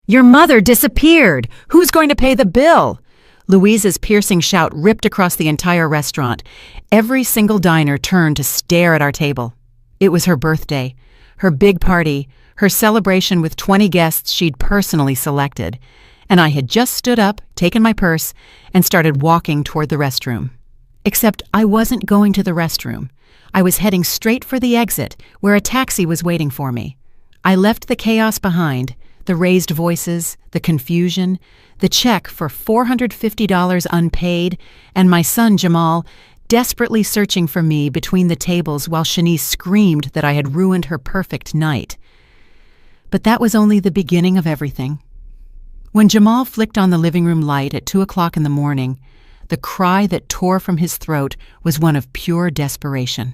Your mother disappeared! Who's going to pay the bill? Louise's piercing shout ripped across the entire restaurant. Every single diner turned to stare at our table. It was her birthday, her big party, her celebration with 20 guests she'd personally selected. And I had just stood up, taken my purse, and started walking toward the restroom. Except I wasn't going to the restroom. I was heading straight for the exit, where a taxi was waiting for me. I left the chaos behind, the raised voices, the confusion, the check for $450 unpaid, and my son Jamal desperately searching for me between the tables while Shanice screamed that I had ruined her perfect night. But that was only the beginning of everything. When Jamal flicked on the living room light at 2 o'clock in the morning, the cry that tore from his throat was one of pure desperation.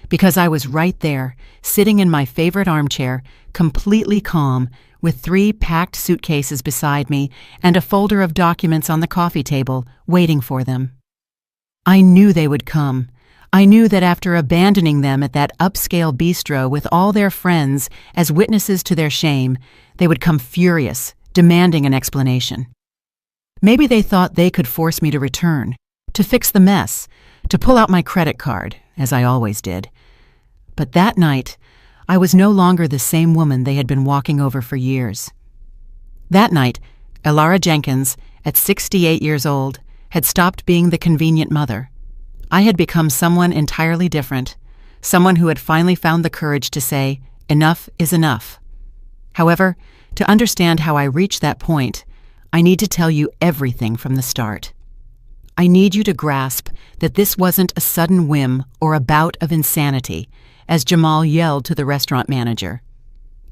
Because I was right there, sitting in my favorite armchair, completely calm, with 3 packed suitcases beside me and a folder of documents on the coffee table, waiting for them. I knew they would come. I knew that after abandoning them at that upscale bistro with all their friends as witnesses to their shame, they would come furious, demanding an explanation. Maybe they thought they could force me to return, to fix the mess, to pull out my credit card, as I always did. But that night, I was no longer the same woman they had been walking over for years. That night, Elara Jenkins, at 68 years old, had stopped being the convenient mother. I had become someone entirely different, someone who had finally found the courage to say, enough is enough. However, to understand how I reached that point, I need to tell you everything from the start. I need you to grasp that this wasn't a sudden whim or a bout of insanity, as Jamal yelled to the restaurant manager.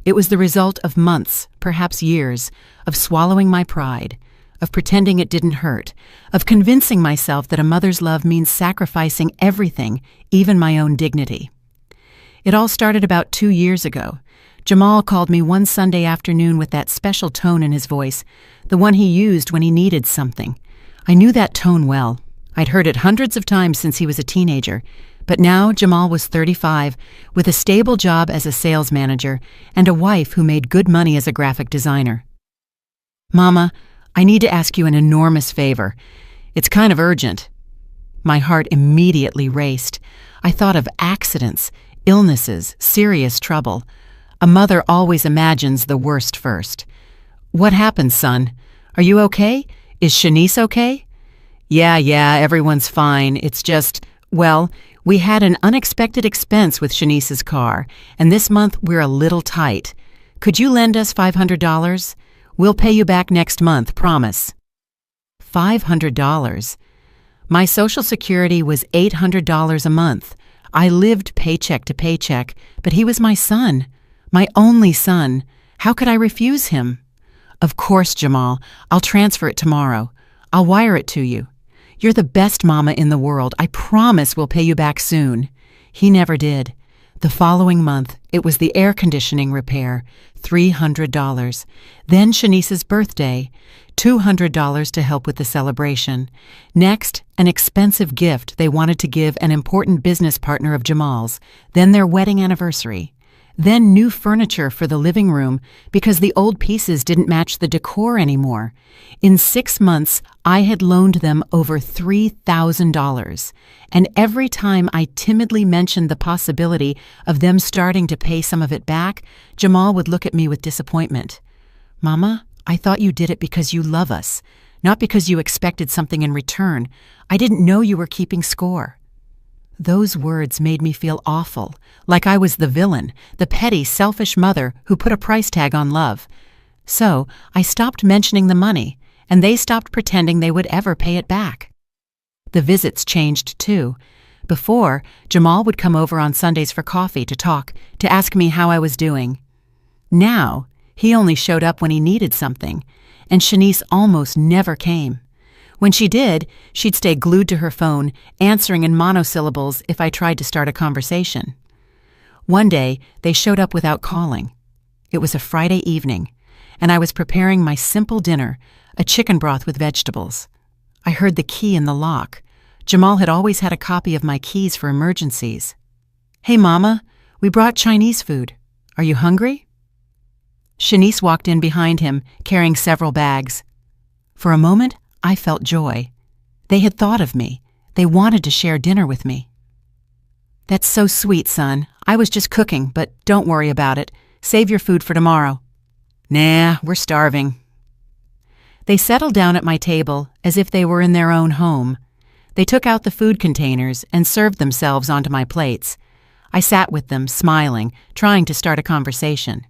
It was the result of months, perhaps years, of swallowing my pride, of pretending it didn't hurt, of convincing myself that a mother's love means sacrificing everything, even my own dignity. It all started about 2 years ago. Jamal called me one Sunday afternoon with that special tone in his voice, the one he used when he needed something. I knew that tone well. I'd heard it hundreds of times since he was a teenager, but now Jamal was 35, with a stable job as a sales manager and a wife who made good money as a graphic designer. "Mama, I need to ask you an enormous favor. It's kind of urgent." My heart immediately raced. I thought of accidents, illnesses, serious trouble. A mother always imagines the worst first. "What happened, son? Are you okay? Is Shanice okay?" Yeah, everyone's fine. It's just, well, we had an unexpected expense with Shanice's car, and this month we're a little tight. Could you lend us $500? We'll pay you back next month, promise." $500. My Social Security was $800 a month. I lived paycheck to paycheck, but he was my son. My only son. How could I refuse him? "Of course, Jamal. I'll transfer it tomorrow. I'll wire it to you. You're the best mama in the world. I promise we'll pay you back soon." He never did. The following month, it was the air conditioning repair, $300. Then Shanice's birthday, $200 to help with the celebration. Next, an expensive gift they wanted to give an important business partner of Jamal's. Then their wedding anniversary. Then new furniture for the living room because the old pieces didn't match the decor anymore. In 6 months, I had loaned them over $3,000. And every time I timidly mentioned the possibility of them starting to pay some of it back, Jamal would look at me with disappointment. "Mama, I thought you did it because you love us, not because you expected something in return. I didn't know you were keeping score." Those words made me feel awful, like I was the villain, the petty, selfish mother who put a price tag on love. So I stopped mentioning the money, and they stopped pretending they would ever pay it back. The visits changed too. Before, Jamal would come over on Sundays for coffee to talk, to ask me how I was doing. Now, he only showed up when he needed something, and Shanice almost never came. When she did, she'd stay glued to her phone, answering in monosyllables if I tried to start a conversation. One day, they showed up without calling. It was a Friday evening, and I was preparing my simple dinner, a chicken broth with vegetables. I heard the key in the lock. Jamal had always had a copy of my keys for emergencies. "Hey, Mama, we brought Chinese food. Are you hungry?" Shanice walked in behind him, carrying several bags. For a moment, I felt joy. They had thought of me. They wanted to share dinner with me. "That's so sweet, son. I was just cooking, but don't worry about it. Save your food for tomorrow." "Nah, we're starving." They settled down at my table as if they were in their own home. They took out the food containers and served themselves onto my plates. I sat with them, smiling, trying to start a conversation.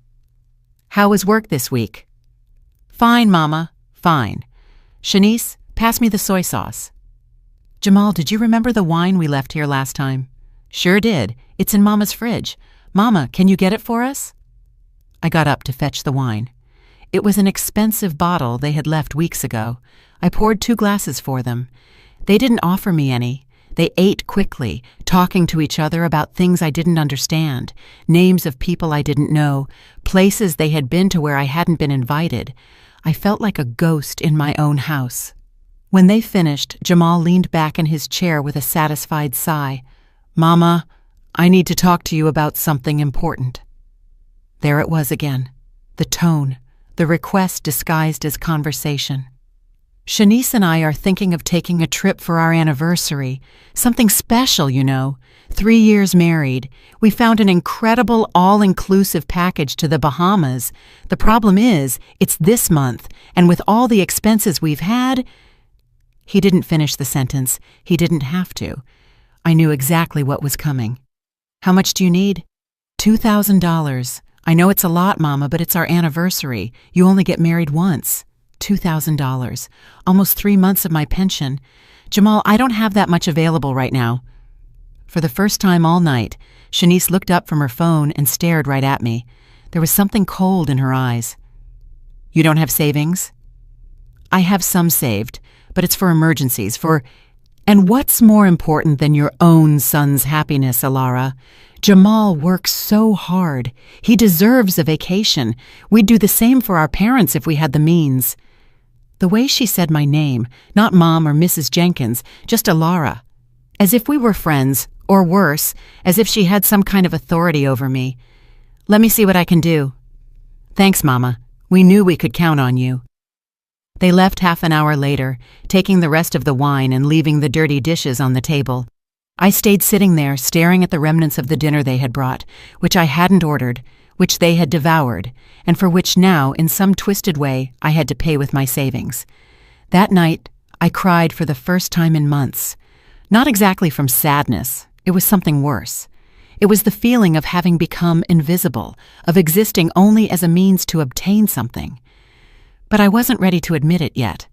"How was work this week?" "Fine, Mama, fine. Shanice, pass me the soy sauce." "Jamal, did you remember the wine we left here last time?" "Sure did. It's in Mama's fridge. Mama, can you get it for us?" I got up to fetch the wine. It was an expensive bottle they had left weeks ago. I poured 2 glasses for them. They didn't offer me any. They ate quickly, talking to each other about things I didn't understand, names of people I didn't know, places they had been to where I hadn't been invited. I felt like a ghost in my own house. When they finished, Jamal leaned back in his chair with a satisfied sigh. "Mama, I need to talk to you about something important." There it was again. The tone, the request disguised as conversation. "Shanice and I are thinking of taking a trip for our anniversary. Something special, you know. 3 years married. We found an incredible all-inclusive package to the Bahamas. The problem is, it's this month, and with all the expenses we've had—" He didn't finish the sentence. He didn't have to. I knew exactly what was coming. "How much do you need?" $2,000. "I know it's a lot, Mama, but it's our anniversary. You only get married once." $2,000. Almost 3 months of my pension. "Jamal, I don't have that much available right now." For the first time all night, Shanice looked up from her phone and stared right at me. There was something cold in her eyes. "You don't have savings?" "I have some saved, but it's for emergencies, And what's more important than your own son's happiness, Alara? Jamal works so hard. He deserves a vacation. We'd do the same for our parents if we had the means." The way she said my name, not Mom or Mrs. Jenkins, just Alara. As if we were friends, or worse, as if she had some kind of authority over me. "Let me see what I can do." "Thanks, Mama. We knew we could count on you." They left half an hour later, taking the rest of the wine and leaving the dirty dishes on the table. I stayed sitting there, staring at the remnants of the dinner they had brought, which I hadn't ordered, which they had devoured, and for which now, in some twisted way, I had to pay with my savings. That night, I cried for the first time in months. Not exactly from sadness. It was something worse. It was the feeling of having become invisible, of existing only as a means to obtain something. But I wasn't ready to admit it yet.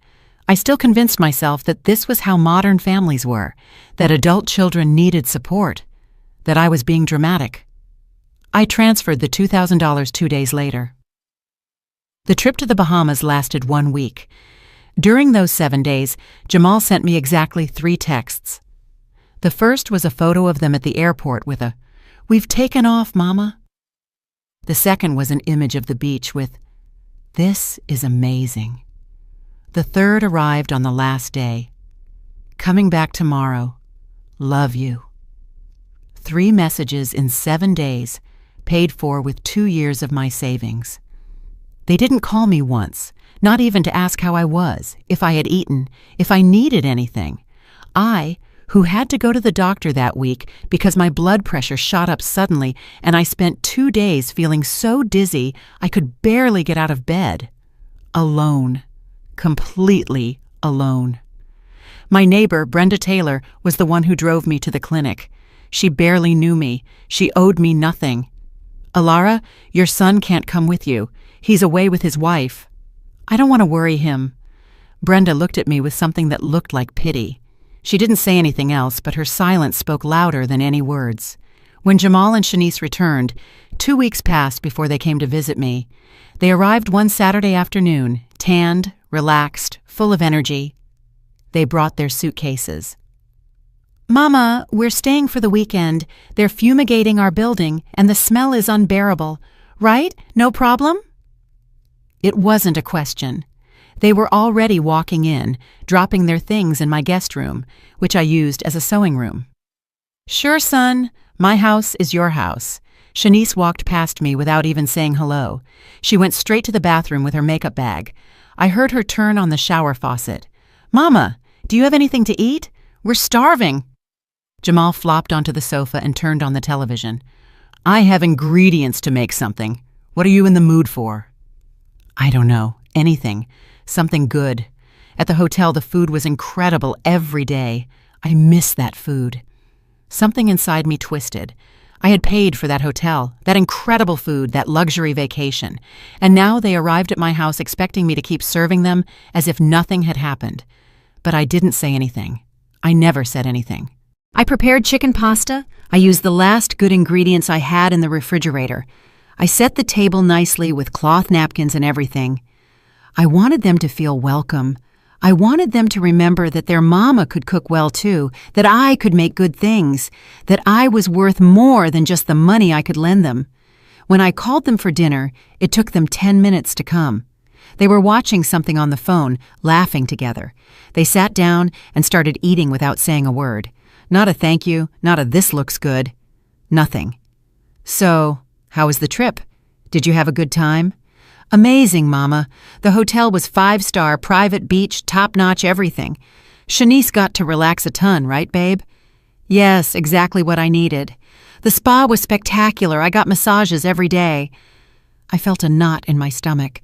I still convinced myself that this was how modern families were, that adult children needed support, that I was being dramatic. I transferred the $2,000 2 days later. The trip to the Bahamas lasted 1 week. During those 7 days, Jamal sent me exactly 3 texts. The first was a photo of them at the airport with a, "We've taken off, Mama." The second was an image of the beach with, "This is amazing." The third arrived on the last day. "Coming back tomorrow. Love you." 3 messages in 7 days, paid for with 2 years of my savings. They didn't call me once, not even to ask how I was, if I had eaten, if I needed anything. I, who had to go to the doctor that week because my blood pressure shot up suddenly and I spent 2 days feeling so dizzy I could barely get out of bed. Alone. Completely alone. My neighbor, Brenda Taylor, was the one who drove me to the clinic. She barely knew me. She owed me nothing. "Alara, your son can't come with you. He's away with his wife." "I don't want to worry him." Brenda looked at me with something that looked like pity. She didn't say anything else, but her silence spoke louder than any words. When Jamal and Shanice returned, 2 weeks passed before they came to visit me. They arrived one Saturday afternoon, tanned, relaxed, full of energy. They brought their suitcases. "Mama, we're staying for the weekend. They're fumigating our building, and the smell is unbearable. Right? No problem?" It wasn't a question. They were already walking in, dropping their things in my guest room, which I used as a sewing room. "Sure, son. My house is your house. Shanice walked past me without even saying hello. She went straight to the bathroom with her makeup bag. I heard her turn on the shower faucet. "Mama, do you have anything to eat? We're starving." Jamal flopped onto the sofa and turned on the television. "I have ingredients to make something. What are you in the mood for?" "I don't know. Anything. Something good. At the hotel, the food was incredible every day. I miss that food." Something inside me twisted. I had paid for that hotel, that incredible food, that luxury vacation, and now they arrived at my house expecting me to keep serving them as if nothing had happened. But I didn't say anything. I never said anything. I prepared chicken pasta. I used the last good ingredients I had in the refrigerator. I set the table nicely with cloth napkins and everything. I wanted them to feel welcome. I wanted them to remember that their mama could cook well too, that I could make good things, that I was worth more than just the money I could lend them. When I called them for dinner, it took them 10 minutes to come. They were watching something on the phone, laughing together. They sat down and started eating without saying a word. Not a thank you, not a this looks good. Nothing. "So, how was the trip? Did you have a good time?" "Amazing, Mama. The hotel was 5-star, private beach, top-notch everything. Shanice got to relax a ton, right, babe?" "Yes, exactly what I needed. The spa was spectacular. I got massages every day." I felt a knot in my stomach.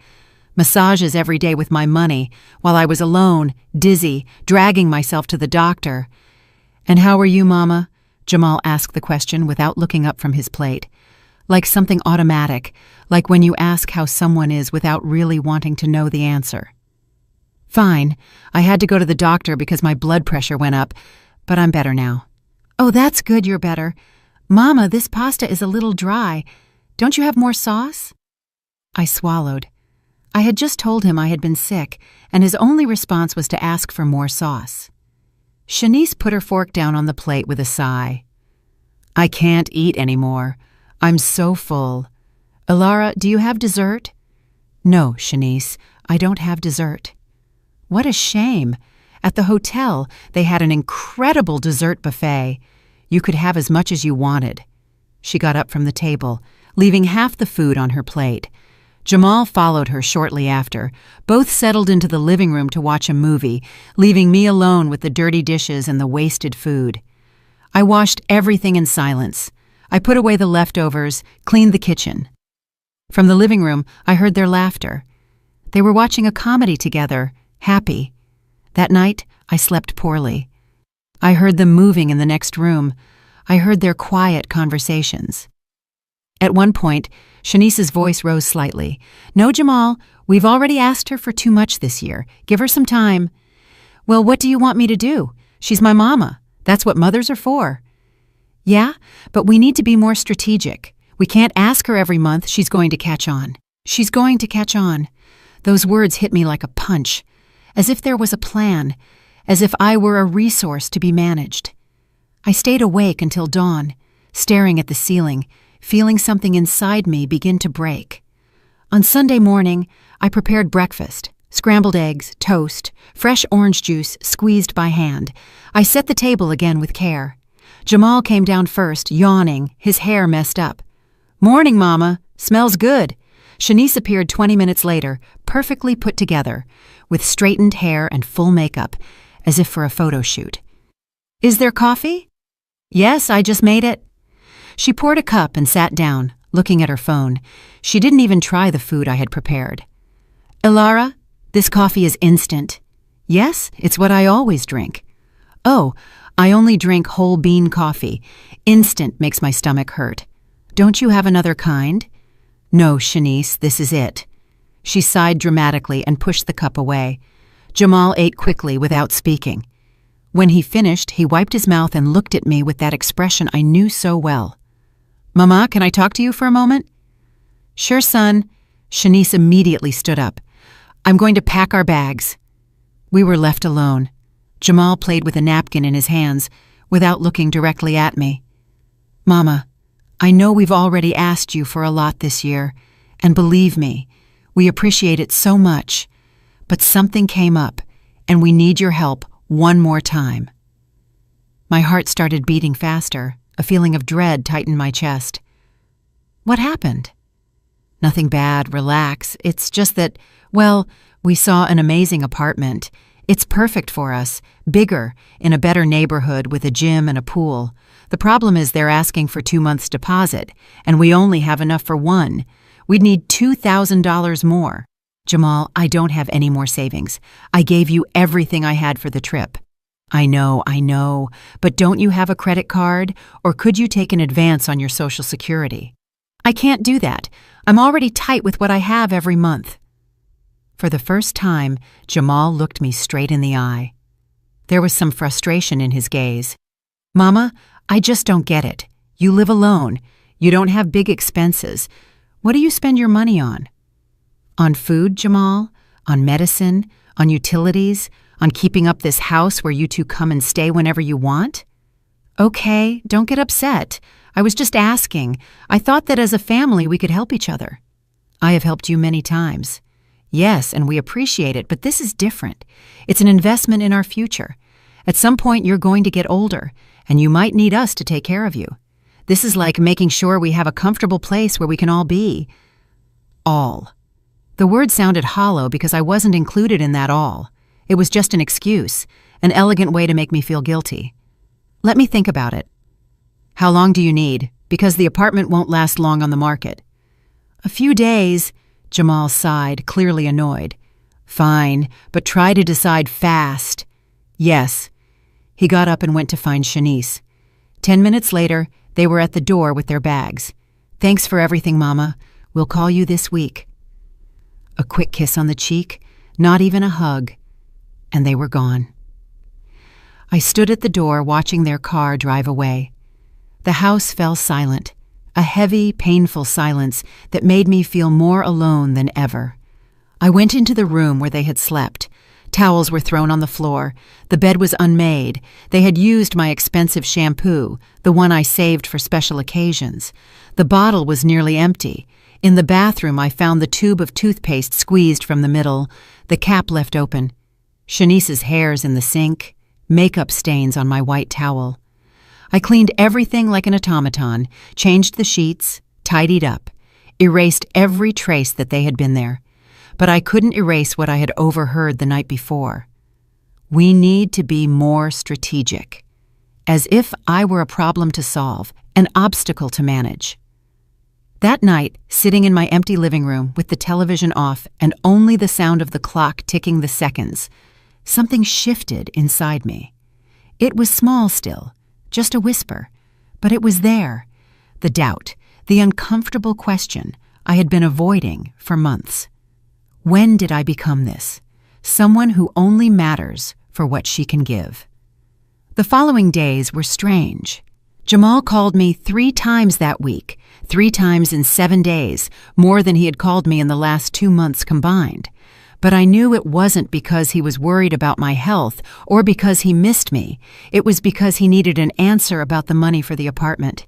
Massages every day with my money, while I was alone, dizzy, dragging myself to the doctor. "And how are you, Mama?" Jamal asked the question without looking up from his plate. Like something automatic, like when you ask how someone is without really wanting to know the answer. "Fine. I had to go to the doctor because my blood pressure went up, but I'm better now." "Oh, that's good you're better. Mama, this pasta is a little dry. Don't you have more sauce?" I swallowed. I had just told him I had been sick, and his only response was to ask for more sauce. Shanice put her fork down on the plate with a sigh. "I can't eat anymore. I'm so full. Ilara, do you have dessert?" "No, Shanice, I don't have dessert." What a shame. At the hotel, they had an incredible dessert buffet. You could have as much as you wanted. She got up from the table, leaving half the food on her plate. Jamal followed her shortly after. Both settled into the living room to watch a movie, leaving me alone with the dirty dishes and the wasted food. I washed everything in silence. I put away the leftovers, cleaned the kitchen. From the living room, I heard their laughter. They were watching a comedy together, happy. That night, I slept poorly. I heard them moving in the next room. I heard their quiet conversations. At one point, Shanice's voice rose slightly. "No, Jamal, we've already asked her for too much this year. Give her some time." "Well, what do you want me to do? She's my mama. That's what mothers are for." "Yeah, but we need to be more strategic. We can't ask her every month. She's going to catch on. She's going to catch on." Those words hit me like a punch, as if there was a plan, as if I were a resource to be managed. I stayed awake until dawn, staring at the ceiling, feeling something inside me begin to break. On Sunday morning, I prepared breakfast, scrambled eggs, toast, fresh orange juice squeezed by hand. I set the table again with care. Jamal came down first, yawning, his hair messed up. "Morning, Mama. Smells good." Shanice appeared 20 minutes later, perfectly put together, with straightened hair and full makeup, as if for a photo shoot. "Is there coffee?" "Yes, I just made it." She poured a cup and sat down, looking at her phone. She didn't even try the food I had prepared. "Ilara, this coffee is instant." "Yes, it's what I always drink." "Oh, I only drink whole bean coffee. Instant makes my stomach hurt." "Don't you have another kind?" "No, Shanice, this is it." She sighed dramatically and pushed the cup away. Jamal ate quickly without speaking. When he finished, he wiped his mouth and looked at me with that expression I knew so well. "Mama, can I talk to you for a moment?" "Sure, son." Shanice immediately stood up. "I'm going to pack our bags." We were left alone. Jamal played with a napkin in his hands, without looking directly at me. "Mama, I know we've already asked you for a lot this year, and believe me, we appreciate it so much. But something came up, and we need your help one more time." My heart started beating faster. A feeling of dread tightened my chest. What happened? Nothing bad, relax. It's just that, well, we saw an amazing apartment. It's perfect for us, bigger, in a better neighborhood with a gym and a pool. The problem is they're asking for 2 months' deposit, and we only have enough for one. We'd need $2,000 more. Jamal, I don't have any more savings. I gave you everything I had for the trip. I know, but don't you have a credit card, or could you take an advance on your Social Security? I can't do that. I'm already tight with what I have every month. For the first time, Jamal looked me straight in the eye. There was some frustration in his gaze. Mama, I just don't get it. You live alone. You don't have big expenses. What do you spend your money on? On food, Jamal? On medicine? On utilities? On keeping up this house where you two come and stay whenever you want? Okay, don't get upset. I was just asking. I thought that as a family we could help each other. I have helped you many times. Yes, and we appreciate it, but this is different. It's an investment in our future. At some point you're going to get older, and you might need us to take care of you. This is like making sure we have a comfortable place where we can all be. All. The word sounded hollow because I wasn't included in that all. It was just an excuse, an elegant way to make me feel guilty. Let me think about it. How long do you need? Because the apartment won't last long on the market. A few days, Jamal sighed, clearly annoyed. Fine, but try to decide fast. Yes. He got up and went to find Shanice. 10 minutes later, they were at the door with their bags. Thanks for everything, Mama. We'll call you this week. A quick kiss on the cheek, not even a hug, and they were gone. I stood at the door watching their car drive away. The house fell silent, a heavy, painful silence that made me feel more alone than ever. I went into the room where they had slept. Towels were thrown on the floor. The bed was unmade. They had used my expensive shampoo, the one I saved for special occasions. The bottle was nearly empty. In the bathroom, I found the tube of toothpaste squeezed from the middle, the cap left open. Shanice's hair's in the sink, makeup stains on my white towel. I cleaned everything like an automaton, changed the sheets, tidied up, erased every trace that they had been there. But I couldn't erase what I had overheard the night before. We need to be more strategic. As if I were a problem to solve, an obstacle to manage. That night, sitting in my empty living room with the television off and only the sound of the clock ticking the seconds, something shifted inside me. It was small still, just a whisper, but it was there. The doubt, the uncomfortable question I had been avoiding for months. When did I become this? Someone who only matters for what she can give. The following days were strange. Jamal called me 3 times that week, 3 times in 7 days, more than he had called me in the last 2 months combined. But I knew it wasn't because he was worried about my health or because he missed me. It was because he needed an answer about the money for the apartment.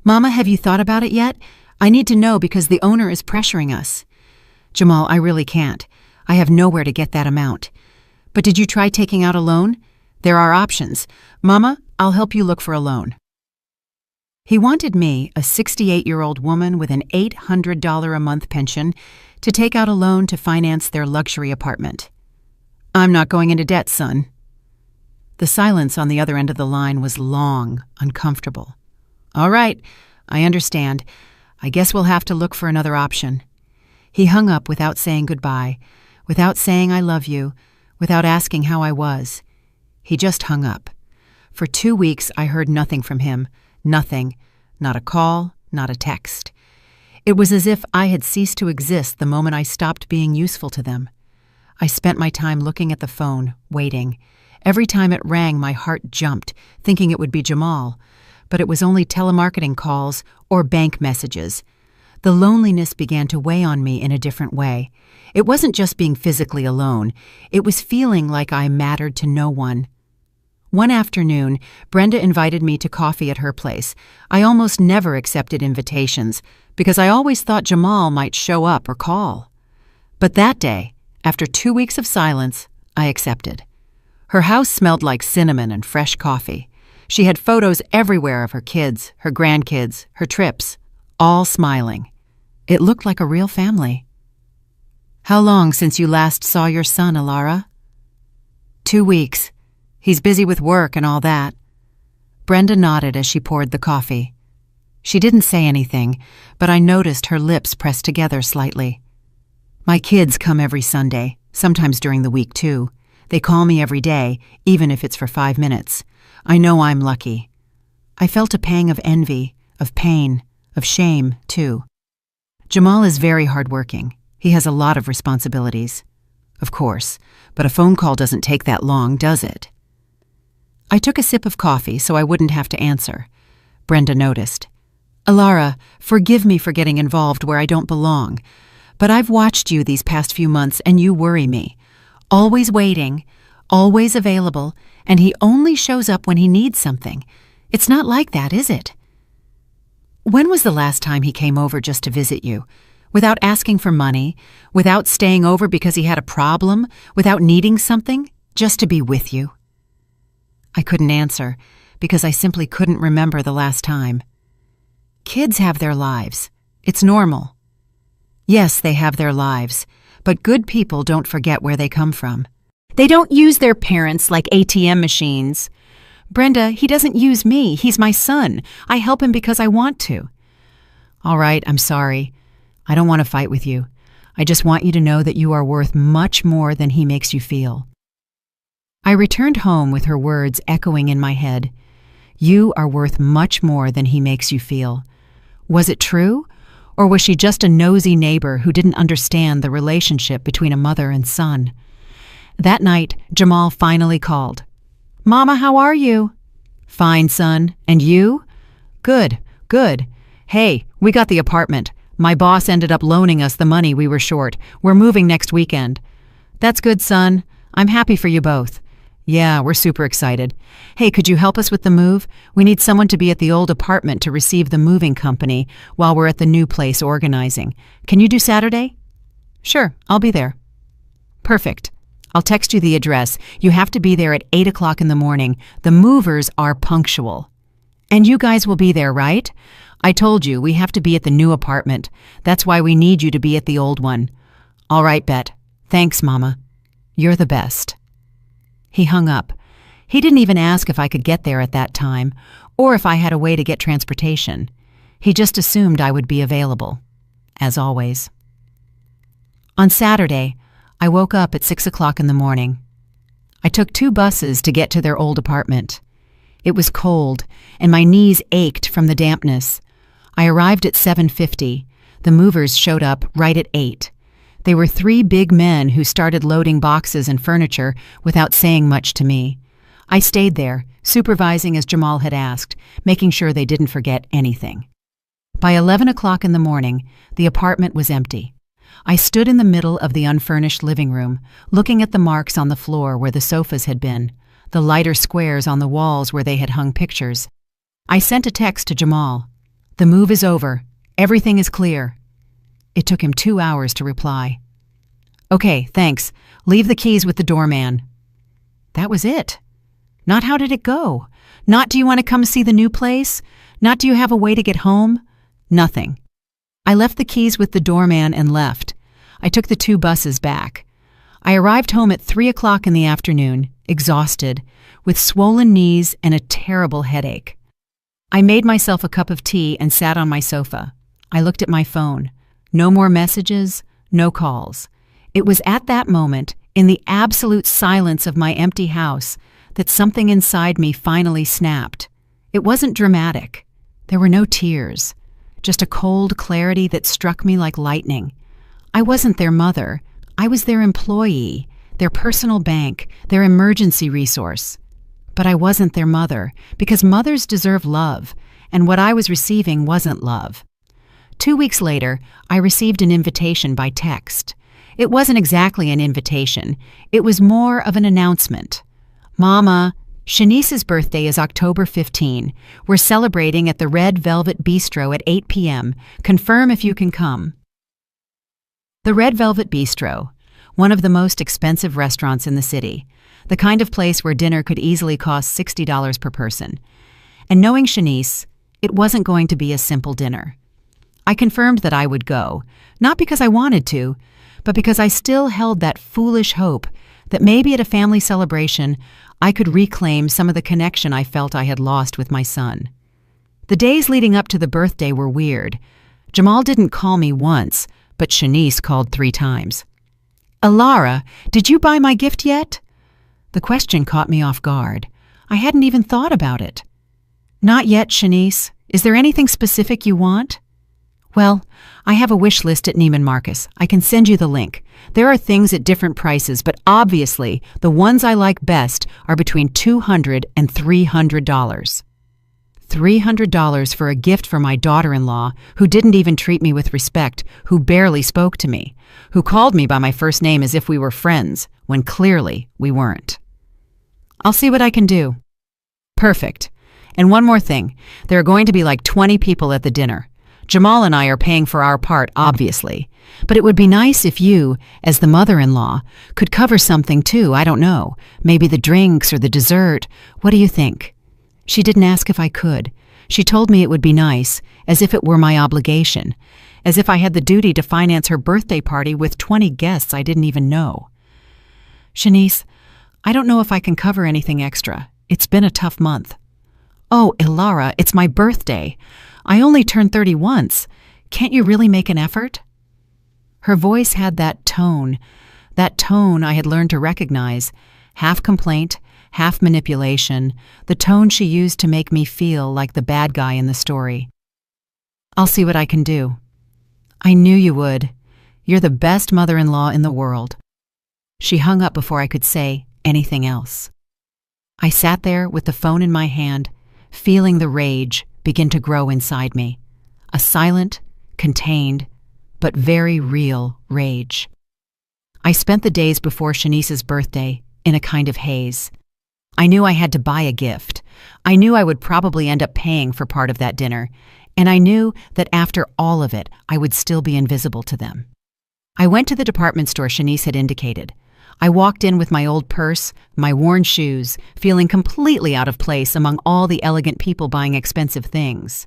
Mama, have you thought about it yet? I need to know because the owner is pressuring us. Jamal, I really can't. I have nowhere to get that amount. But did you try taking out a loan? There are options. Mama, I'll help you look for a loan. He wanted me, a 68-year-old woman with an $800 a month pension, to take out a loan to finance their luxury apartment. I'm not going into debt, son. The silence on the other end of the line was long, uncomfortable. All right, I understand. I guess we'll have to look for another option. He hung up without saying goodbye, without saying I love you, without asking how I was. He just hung up. For 2 weeks I heard nothing from him. Nothing. Not a call, not a text. It was as if I had ceased to exist the moment I stopped being useful to them. I spent my time looking at the phone, waiting. Every time it rang, my heart jumped, thinking it would be Jamal. But it was only telemarketing calls or bank messages. The loneliness began to weigh on me in a different way. It wasn't just being physically alone. It was feeling like I mattered to no one. One afternoon, Brenda invited me to coffee at her place. I almost never accepted invitations because I always thought Jamal might show up or call. But that day, after 2 weeks of silence, I accepted. Her house smelled like cinnamon and fresh coffee. She had photos everywhere of her kids, her grandkids, her trips, all smiling. It looked like a real family. "How long since you last saw your son, Alara?" "2 weeks. He's busy with work and all that." Brenda nodded as she poured the coffee. She didn't say anything, but I noticed her lips pressed together slightly. "My kids come every Sunday, sometimes during the week too. They call me every day, even if it's for 5 minutes. I know I'm lucky." I felt a pang of envy, of pain, of shame, too. Jamal is very hardworking. He has a lot of responsibilities. Of course, but a phone call doesn't take that long, does it? I took a sip of coffee so I wouldn't have to answer. Brenda noticed. "Alara, forgive me for getting involved where I don't belong, but I've watched you these past few months and you worry me. Always waiting, always available, and he only shows up when he needs something. It's not like that, is it?" "When was the last time he came over just to visit you? Without asking for money, without staying over because he had a problem, without needing something, just to be with you?" I couldn't answer because I simply couldn't remember the last time. Kids have their lives. It's normal. Yes, they have their lives, but good people don't forget where they come from. They don't use their parents like ATM machines. "Brenda, he doesn't use me. He's my son. I help him because I want to." "All right, I'm sorry. I don't want to fight with you. I just want you to know that you are worth much more than he makes you feel." I returned home with her words echoing in my head. You are worth much more than he makes you feel. Was it true? Or was she just a nosy neighbor who didn't understand the relationship between a mother and son? That night, Jamal finally called. "Mama, how are you?" "Fine, son. And you?" "Good, good. Hey, we got the apartment. My boss ended up loaning us the money we were short. We're moving next weekend." "That's good, son. I'm happy for you both." "Yeah, we're super excited. Hey, could you help us with the move? We need someone to be at the old apartment to receive the moving company while we're at the new place organizing. Can you do Saturday?" "Sure, I'll be there." "Perfect. I'll text you the address. You have to be there at 8 o'clock in the morning. The movers are punctual." "And you guys will be there, right?" "I told you, we have to be at the new apartment. That's why we need you to be at the old one." "All right, Bet. Thanks, Mama. You're the best." He hung up. He didn't even ask if I could get there at that time, or if I had a way to get transportation. He just assumed I would be available, as always. On Saturday, I woke up at 6 o'clock in the morning. I took 2 buses to get to their old apartment. It was cold, and my knees ached from the dampness. I arrived at 7:50. The movers showed up right at 8. They were 3 big men who started loading boxes and furniture without saying much to me. I stayed there, supervising as Jamal had asked, making sure they didn't forget anything. By 11 o'clock in the morning, the apartment was empty. I stood in the middle of the unfurnished living room, looking at the marks on the floor where the sofas had been, the lighter squares on the walls where they had hung pictures. I sent a text to Jamal. "The move is over. Everything is clear." It took him 2 hours to reply. "Okay, thanks. Leave the keys with the doorman." That was it. Not "how did it go?" Not "do you want to come see the new place?" Not "do you have a way to get home?" Nothing. I left the keys with the doorman and left. I took the 2 buses back. I arrived home at 3 o'clock in the afternoon, exhausted, with swollen knees and a terrible headache. I made myself a cup of tea and sat on my sofa. I looked at my phone. No more messages, no calls. It was at that moment, in the absolute silence of my empty house, that something inside me finally snapped. It wasn't dramatic. There were no tears, just a cold clarity that struck me like lightning. I wasn't their mother. I was their employee, their personal bank, their emergency resource. But I wasn't their mother, because mothers deserve love, and what I was receiving wasn't love. 2 weeks later, I received an invitation by text. It wasn't exactly an invitation. It was more of an announcement. "Mama, Shanice's birthday is October 15. We're celebrating at the Red Velvet Bistro at 8 p.m. Confirm if you can come." The Red Velvet Bistro, one of the most expensive restaurants in the city, the kind of place where dinner could easily cost $60 per person. And knowing Shanice, it wasn't going to be a simple dinner. I confirmed that I would go, not because I wanted to, but because I still held that foolish hope that maybe at a family celebration I could reclaim some of the connection I felt I had lost with my son. The days leading up to the birthday were weird. Jamal didn't call me once, but Shanice called 3 times. "Alara, did you buy my gift yet?" The question caught me off guard. I hadn't even thought about it. "Not yet, Shanice. Is there anything specific you want?" "Well, I have a wish list at Neiman Marcus. I can send you the link. There are things at different prices, but obviously the ones I like best are between $200 and $300. $300 for a gift for my daughter-in-law, who didn't even treat me with respect, who barely spoke to me, who called me by my first name as if we were friends, when clearly we weren't. I'll see what I can do." "Perfect. And one more thing. There are going to be like 20 people at the dinner. Jamal and I are paying for our part, obviously. But it would be nice if you, as the mother-in-law, could cover something too. I don't know. Maybe the drinks or the dessert. What do you think?" She didn't ask if I could. She told me it would be nice, as if it were my obligation, as if I had the duty to finance her birthday party with 20 guests I didn't even know. "Shanice, I don't know if I can cover anything extra. It's been a tough month." "Oh, Ilara, it's my birthday. I only turned 30 once. Can't you really make an effort?" Her voice had that tone I had learned to recognize, half complaint, half manipulation, the tone she used to make me feel like the bad guy in the story. "I'll see what I can do." "I knew you would. You're the best mother-in-law in the world." She hung up before I could say anything else. I sat there with the phone in my hand, feeling the rage begin to grow inside me. A silent, contained, but very real rage. I spent the days before Shanice's birthday in a kind of haze. I knew I had to buy a gift. I knew I would probably end up paying for part of that dinner, and I knew that after all of it, I would still be invisible to them. I went to the department store Shanice had indicated. I walked in with my old purse, my worn shoes, feeling completely out of place among all the elegant people buying expensive things.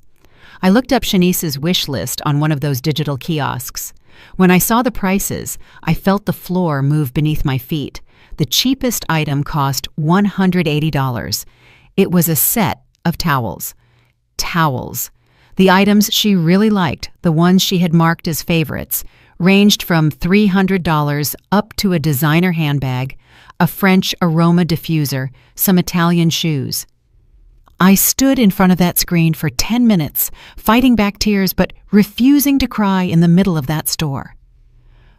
I looked up Shanice's wish list on one of those digital kiosks. When I saw the prices, I felt the floor move beneath my feet. The cheapest item cost $180. It was a set of towels. Towels. The items she really liked, the ones she had marked as favorites, ranged from $300 up to a designer handbag, a French aroma diffuser, some Italian shoes. I stood in front of that screen for 10 minutes, fighting back tears but refusing to cry in the middle of that store.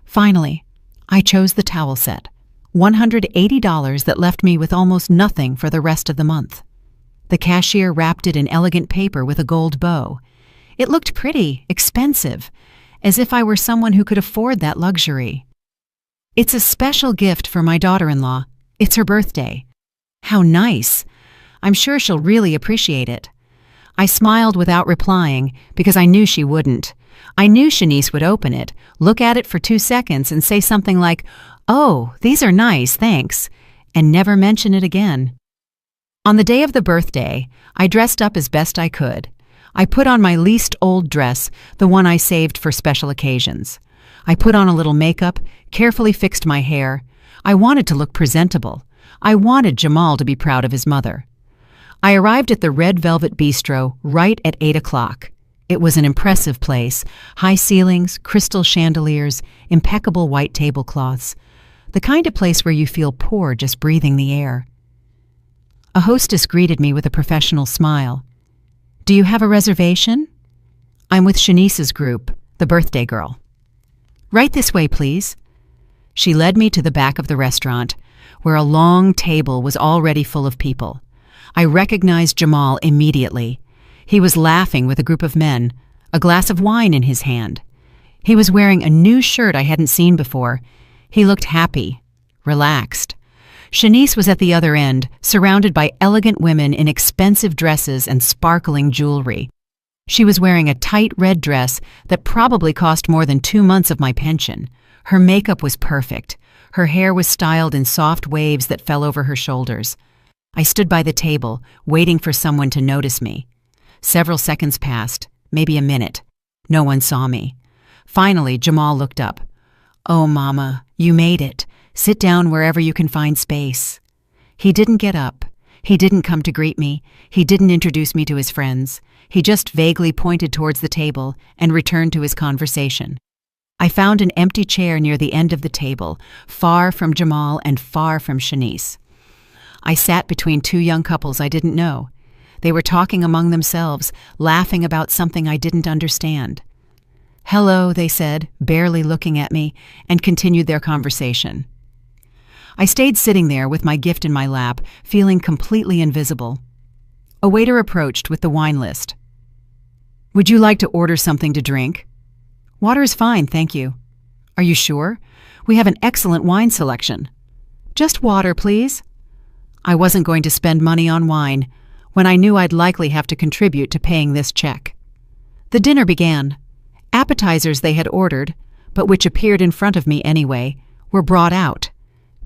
Finally, I chose the towel set, $180 that left me with almost nothing for the rest of the month. The cashier wrapped it in elegant paper with a gold bow. It looked pretty, expensive, as if I were someone who could afford that luxury. "It's a special gift for my daughter-in-law. It's her birthday." "How nice. I'm sure she'll really appreciate it." I smiled without replying because I knew she wouldn't. I knew Shanice would open it, look at it for 2 seconds and say something like, "Oh, these are nice, thanks," and never mention it again. On the day of the birthday, I dressed up as best I could. I put on my least old dress, the one I saved for special occasions. I put on a little makeup, carefully fixed my hair. I wanted to look presentable. I wanted Jamal to be proud of his mother. I arrived at the Red Velvet Bistro right at 8 o'clock. It was an impressive place, high ceilings, crystal chandeliers, impeccable white tablecloths. The kind of place where you feel poor just breathing the air. A hostess greeted me with a professional smile. "Do you have a reservation?" "I'm with Shanice's group, the birthday girl." "Right this way, please." She led me to the back of the restaurant, where a long table was already full of people. I recognized Jamal immediately. He was laughing with a group of men, a glass of wine in his hand. He was wearing a new shirt I hadn't seen before. He looked happy, relaxed. Shanice was at the other end, surrounded by elegant women in expensive dresses and sparkling jewelry. She was wearing a tight red dress that probably cost more than 2 months of my pension. Her makeup was perfect. Her hair was styled in soft waves that fell over her shoulders. I stood by the table, waiting for someone to notice me. Several seconds passed, maybe a minute. No one saw me. Finally, Jamal looked up. "Oh, Mama, you made it. Sit down wherever you can find space." He didn't get up. He didn't come to greet me. He didn't introduce me to his friends. He just vaguely pointed towards the table and returned to his conversation. I found an empty chair near the end of the table, far from Jamal and far from Shanice. I sat between two young couples I didn't know. They were talking among themselves, laughing about something I didn't understand. "Hello," they said, barely looking at me, and continued their conversation. I stayed sitting there with my gift in my lap, feeling completely invisible. A waiter approached with the wine list. "Would you like to order something to drink?" "Water is fine, thank you." "Are you sure? We have an excellent wine selection." "Just water, please." I wasn't going to spend money on wine when I knew I'd likely have to contribute to paying this check. The dinner began. Appetizers they had ordered, but which appeared in front of me anyway, were brought out.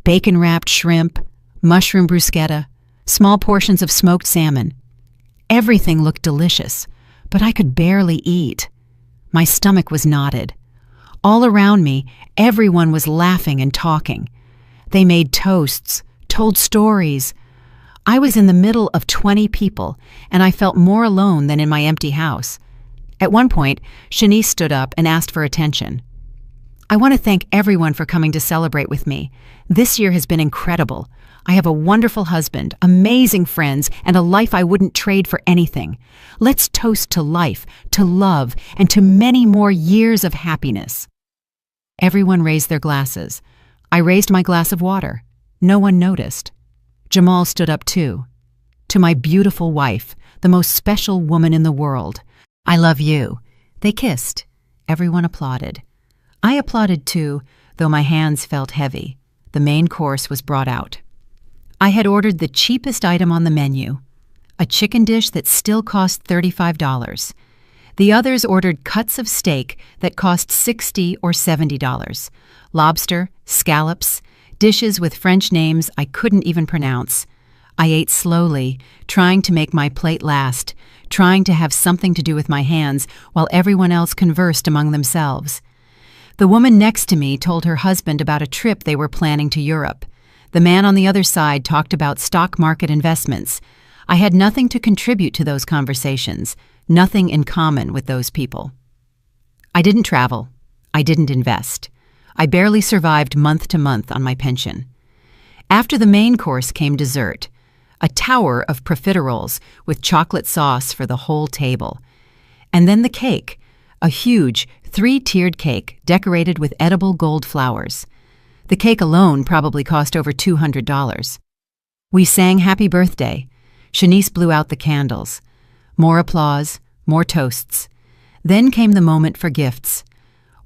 Bacon-wrapped shrimp, mushroom bruschetta, small portions of smoked salmon. Everything looked delicious, but I could barely eat. My stomach was knotted. All around me, everyone was laughing and talking. They made toasts, told stories. I was in the middle of 20 people, and I felt more alone than in my empty house. At one point, Shanice stood up and asked for attention. "I want to thank everyone for coming to celebrate with me. This year has been incredible. I have a wonderful husband, amazing friends, and a life I wouldn't trade for anything. Let's toast to life, to love, and to many more years of happiness." Everyone raised their glasses. I raised my glass of water. No one noticed. Jamal stood up too. "To my beautiful wife, the most special woman in the world. I love you." They kissed. Everyone applauded. I applauded too, though my hands felt heavy. The main course was brought out. I had ordered the cheapest item on the menu, a chicken dish that still cost $35. The others ordered cuts of steak that cost $60 or $70, lobster, scallops, dishes with French names I couldn't even pronounce. I ate slowly, trying to make my plate last, trying to have something to do with my hands while everyone else conversed among themselves. The woman next to me told her husband about a trip they were planning to Europe. The man on the other side talked about stock market investments. I had nothing to contribute to those conversations, nothing in common with those people. I didn't travel. I didn't invest. I barely survived month to month on my pension. After the main course came dessert, a tower of profiteroles with chocolate sauce for the whole table. And then the cake, a huge, 3-tiered cake decorated with edible gold flowers. The cake alone probably cost over $200. We sang Happy Birthday. Shanice blew out the candles. More applause, more toasts. Then came the moment for gifts.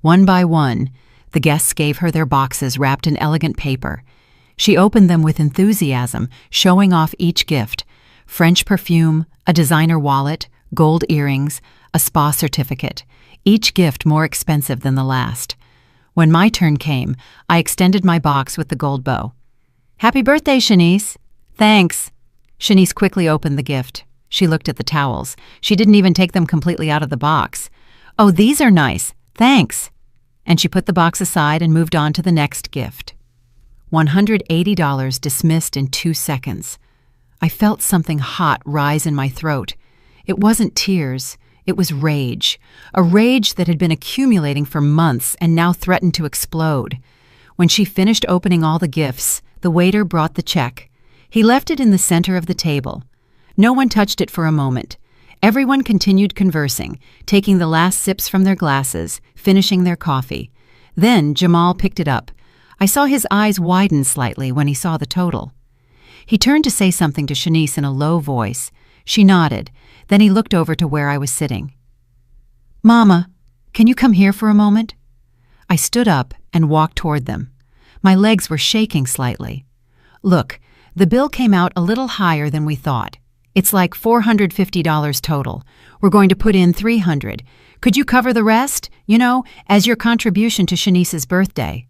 One by one, the guests gave her their boxes wrapped in elegant paper. She opened them with enthusiasm, showing off each gift: French perfume, a designer wallet, gold earrings, a spa certificate, each gift more expensive than the last. When my turn came, I extended my box with the gold bow. "Happy birthday, Shanice." "Thanks." Shanice quickly opened the gift. She looked at the towels. She didn't even take them completely out of the box. "Oh, these are nice. Thanks." And she put the box aside and moved on to the next gift. $180 dismissed in 2 seconds. I felt something hot rise in my throat. It wasn't tears. It was rage, a rage that had been accumulating for months and now threatened to explode. When she finished opening all the gifts, the waiter brought the check. He left it in the center of the table. No one touched it for a moment. Everyone continued conversing, taking the last sips from their glasses, finishing their coffee. Then Jamal picked it up. I saw his eyes widen slightly when he saw the total. He turned to say something to Shanice in a low voice. She nodded. Then he looked over to where I was sitting. "Mama, can you come here for a moment?" I stood up and walked toward them. My legs were shaking slightly. "Look, the bill came out a little higher than we thought. It's like $450 total. We're going to put in $300. Could you cover the rest, as your contribution to Shanice's birthday?"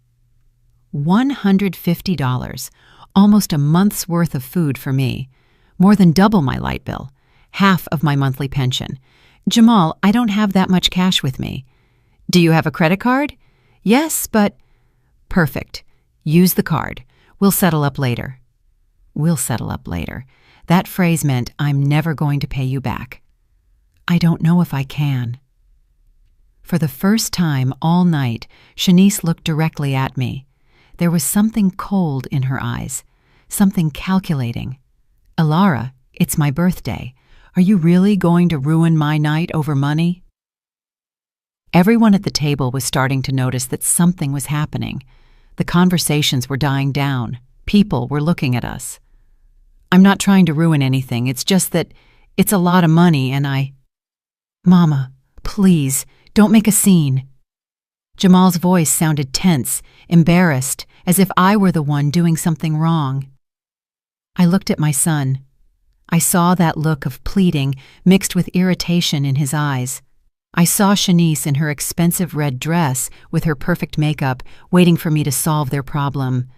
$150, almost a month's worth of food for me, more than double my light bill, half of my monthly pension. Jamal, I don't have that much cash with me. Do you have a credit card? Yes, but... Perfect. Use the card. We'll settle up later. We'll settle up later. That phrase meant I'm never going to pay you back. I don't know if I can. For the first time all night, Shanice looked directly at me. There was something cold in her eyes, something calculating. Alara, it's my birthday. Are you really going to ruin my night over money? Everyone at the table was starting to notice that something was happening. The conversations were dying down. People were looking at us. I'm not trying to ruin anything. It's just that it's a lot of money and Mama, please, don't make a scene. Jamal's voice sounded tense, embarrassed, as if I were the one doing something wrong. I looked at my son. I saw that look of pleading mixed with irritation in his eyes. I saw Shanice in her expensive red dress with her perfect makeup, waiting for me to solve their problem.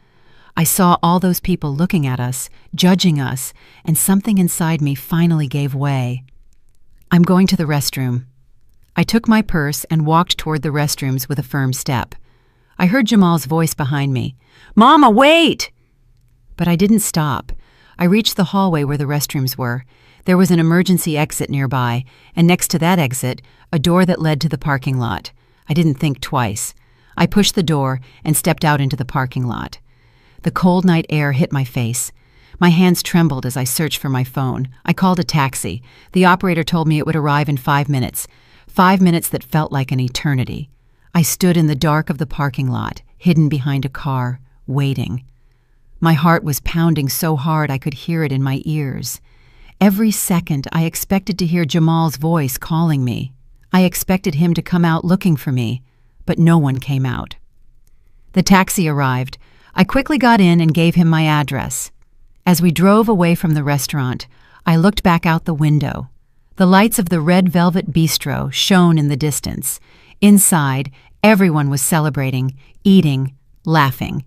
I saw all those people looking at us, judging us, and something inside me finally gave way. I'm going to the restroom. I took my purse and walked toward the restrooms with a firm step. I heard Jamal's voice behind me. Mama, wait! But I didn't stop. I reached the hallway where the restrooms were. There was an emergency exit nearby, and next to that exit, a door that led to the parking lot. I didn't think twice. I pushed the door and stepped out into the parking lot. The cold night air hit my face. My hands trembled as I searched for my phone. I called a taxi. The operator told me it would arrive in 5 minutes. 5 minutes that felt like an eternity. I stood in the dark of the parking lot, hidden behind a car, waiting. My heart was pounding so hard I could hear it in my ears. Every second I expected to hear Jamal's voice calling me. I expected him to come out looking for me, but no one came out. The taxi arrived. I quickly got in and gave him my address. As we drove away from the restaurant, I looked back out the window. The lights of the Red Velvet Bistro shone in the distance. Inside, everyone was celebrating, eating, laughing.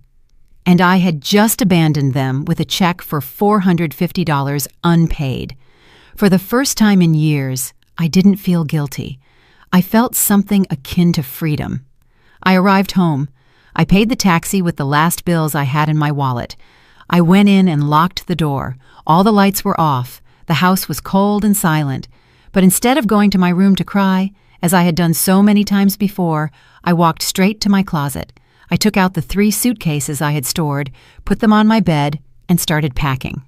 And I had just abandoned them with a check for $450 unpaid. For the first time in years, I didn't feel guilty. I felt something akin to freedom. I arrived home. I paid the taxi with the last bills I had in my wallet. I went in and locked the door. All the lights were off. The house was cold and silent. But instead of going to my room to cry, as I had done so many times before, I walked straight to my closet. I took out the 3 suitcases I had stored, put them on my bed, and started packing.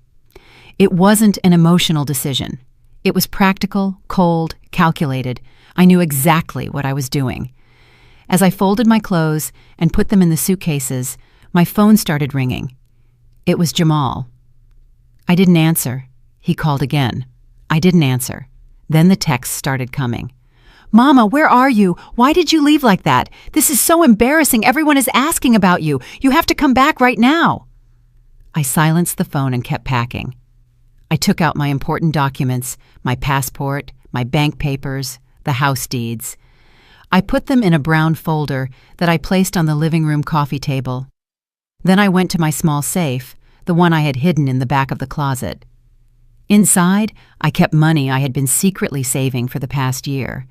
It wasn't an emotional decision. It was practical, cold, calculated. I knew exactly what I was doing. As I folded my clothes and put them in the suitcases, my phone started ringing. It was Jamal. I didn't answer. He called again. I didn't answer. Then the texts started coming. Mama, where are you? Why did you leave like that? This is so embarrassing. Everyone is asking about you. You have to come back right now. I silenced the phone and kept packing. I took out my important documents, my passport, my bank papers, the house deeds. I put them in a brown folder that I placed on the living room coffee table. Then I went to my small safe, the one I had hidden in the back of the closet. Inside, I kept money I had been secretly saving for the past year.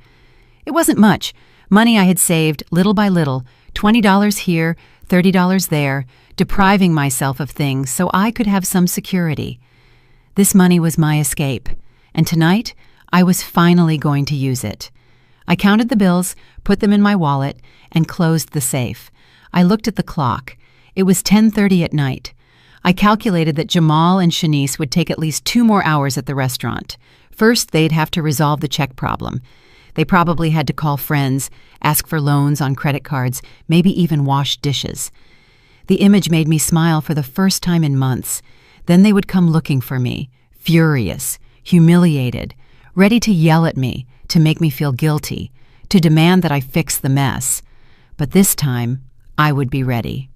It wasn't much. Money I had saved little by little, $20 here, $30 there, depriving myself of things so I could have some security. This money was my escape, and tonight I was finally going to use it. I counted the bills, put them in my wallet, and closed the safe. I looked at the clock. It was 10:30 at night. I calculated that Jamal and Shanice would take at least 2 more hours at the restaurant. First, they'd have to resolve the check problem. They probably had to call friends, ask for loans on credit cards, maybe even wash dishes. The image made me smile for the first time in months. Then they would come looking for me, furious, humiliated, ready to yell at me, to make me feel guilty, to demand that I fix the mess. But this time, I would be ready.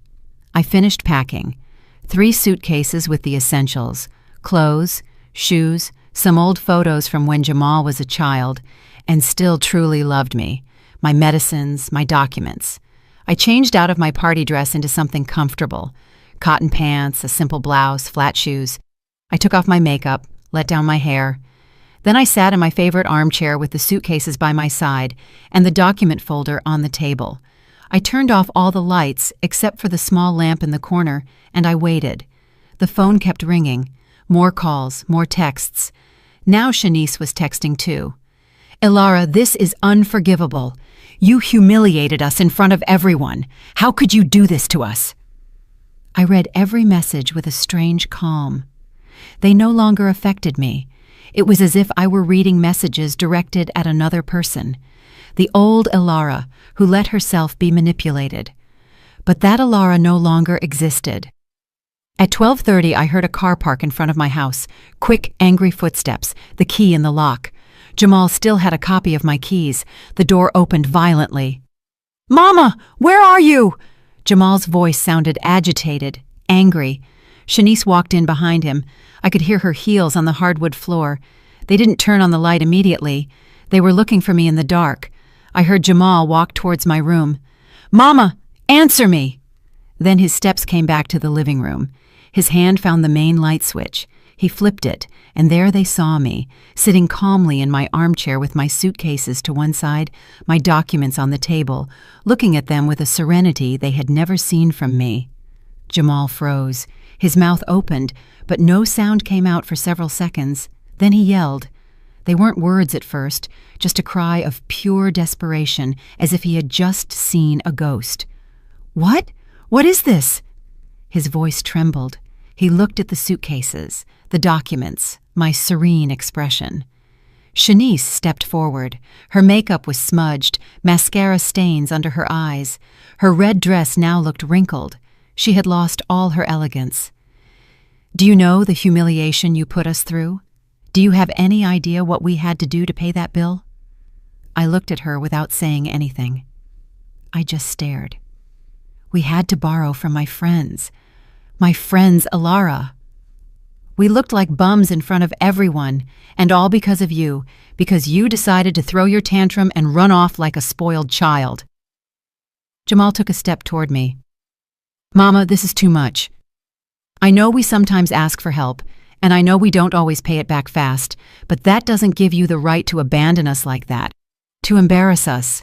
I finished packing. 3 suitcases with the essentials, clothes, shoes, some old photos from when Jamal was a child and still truly loved me, my medicines, my documents. I changed out of my party dress into something comfortable, cotton pants, a simple blouse, flat shoes. I took off my makeup, let down my hair. Then I sat in my favorite armchair with the suitcases by my side and the document folder on the table. I turned off all the lights except for the small lamp in the corner, and I waited. The phone kept ringing. More calls, more texts. Now Shanice was texting too. "Ilara, this is unforgivable. You humiliated us in front of everyone. How could you do this to us?" I read every message with a strange calm. They no longer affected me. It was as if I were reading messages directed at another person, the old Ilara who let herself be manipulated. But that Ilara no longer existed. At 12:30, I heard a car park in front of my house, quick, angry footsteps, the key in the lock. Jamal still had a copy of my keys. The door opened violently. "Mama, where are you?" Jamal's voice sounded agitated, angry. Shanice walked in behind him. I could hear her heels on the hardwood floor. They didn't turn on the light immediately. They were looking for me in the dark. I heard Jamal walk towards my room. "Mama, answer me!" Then his steps came back to the living room. His hand found the main light switch. He flipped it, and there they saw me, sitting calmly in my armchair with my suitcases to one side, my documents on the table, looking at them with a serenity they had never seen from me. Jamal froze. His mouth opened, but no sound came out for several seconds. Then he yelled. They weren't words at first, just a cry of pure desperation, as if he had just seen a ghost. "What? What is this?" His voice trembled. He looked at the suitcases, the documents, my serene expression. Shanice stepped forward. Her makeup was smudged, mascara stains under her eyes. Her red dress now looked wrinkled. She had lost all her elegance. "Do you know the humiliation you put us through? Do you have any idea what we had to do to pay that bill?" I looked at her without saying anything. I just stared. "We had to borrow from my friends. My friends, Ilara. We looked like bums in front of everyone, and all because of you, because you decided to throw your tantrum and run off like a spoiled child." Jamal took a step toward me. "Mama, this is too much. I know we sometimes ask for help, and I know we don't always pay it back fast, but that doesn't give you the right to abandon us like that, to embarrass us.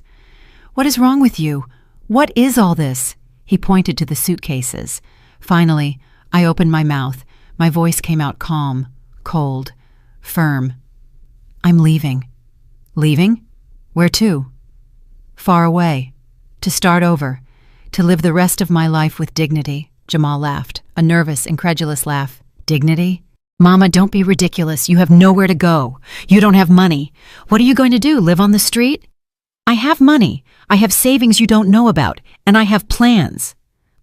What is wrong with you? What is all this?" He pointed to the suitcases. Finally, I opened my mouth. My voice came out calm, cold, firm. "I'm leaving." "Leaving? Where to?" "Far away. To start over. To live the rest of my life with dignity." Jamal laughed, a nervous, incredulous laugh. "Dignity? Mama, don't be ridiculous. You have nowhere to go. You don't have money. What are you going to do, live on the street?" "I have money. I have savings you don't know about, and I have plans."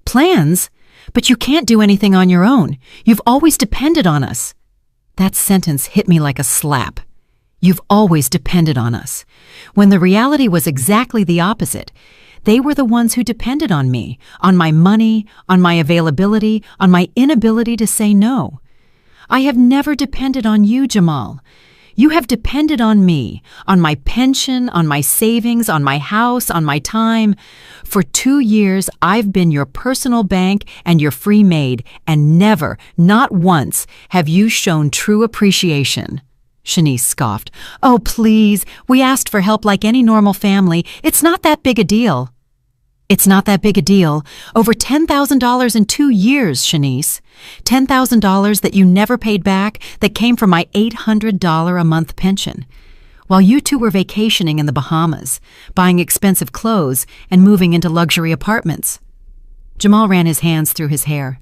"Plans? But you can't do anything on your own. You've always depended on us." That sentence hit me like a slap. You've always depended on us. When the reality was exactly the opposite. They were the ones who depended on me, on my money, on my availability, on my inability to say no. I have never depended on you, Jamal. You have depended on me, on my pension, on my savings, on my house, on my time. For 2 years, I've been your personal bank and your free maid, and never, not once, have you shown true appreciation." Shanice scoffed. "Oh, please, we asked for help like any normal family. It's not that big a deal." "It's not that big a deal. Over $10,000 in 2 years, Shanice. $10,000 that you never paid back, that came from my $800 a month pension. While you two were vacationing in the Bahamas, buying expensive clothes, and moving into luxury apartments." Jamal ran his hands through his hair.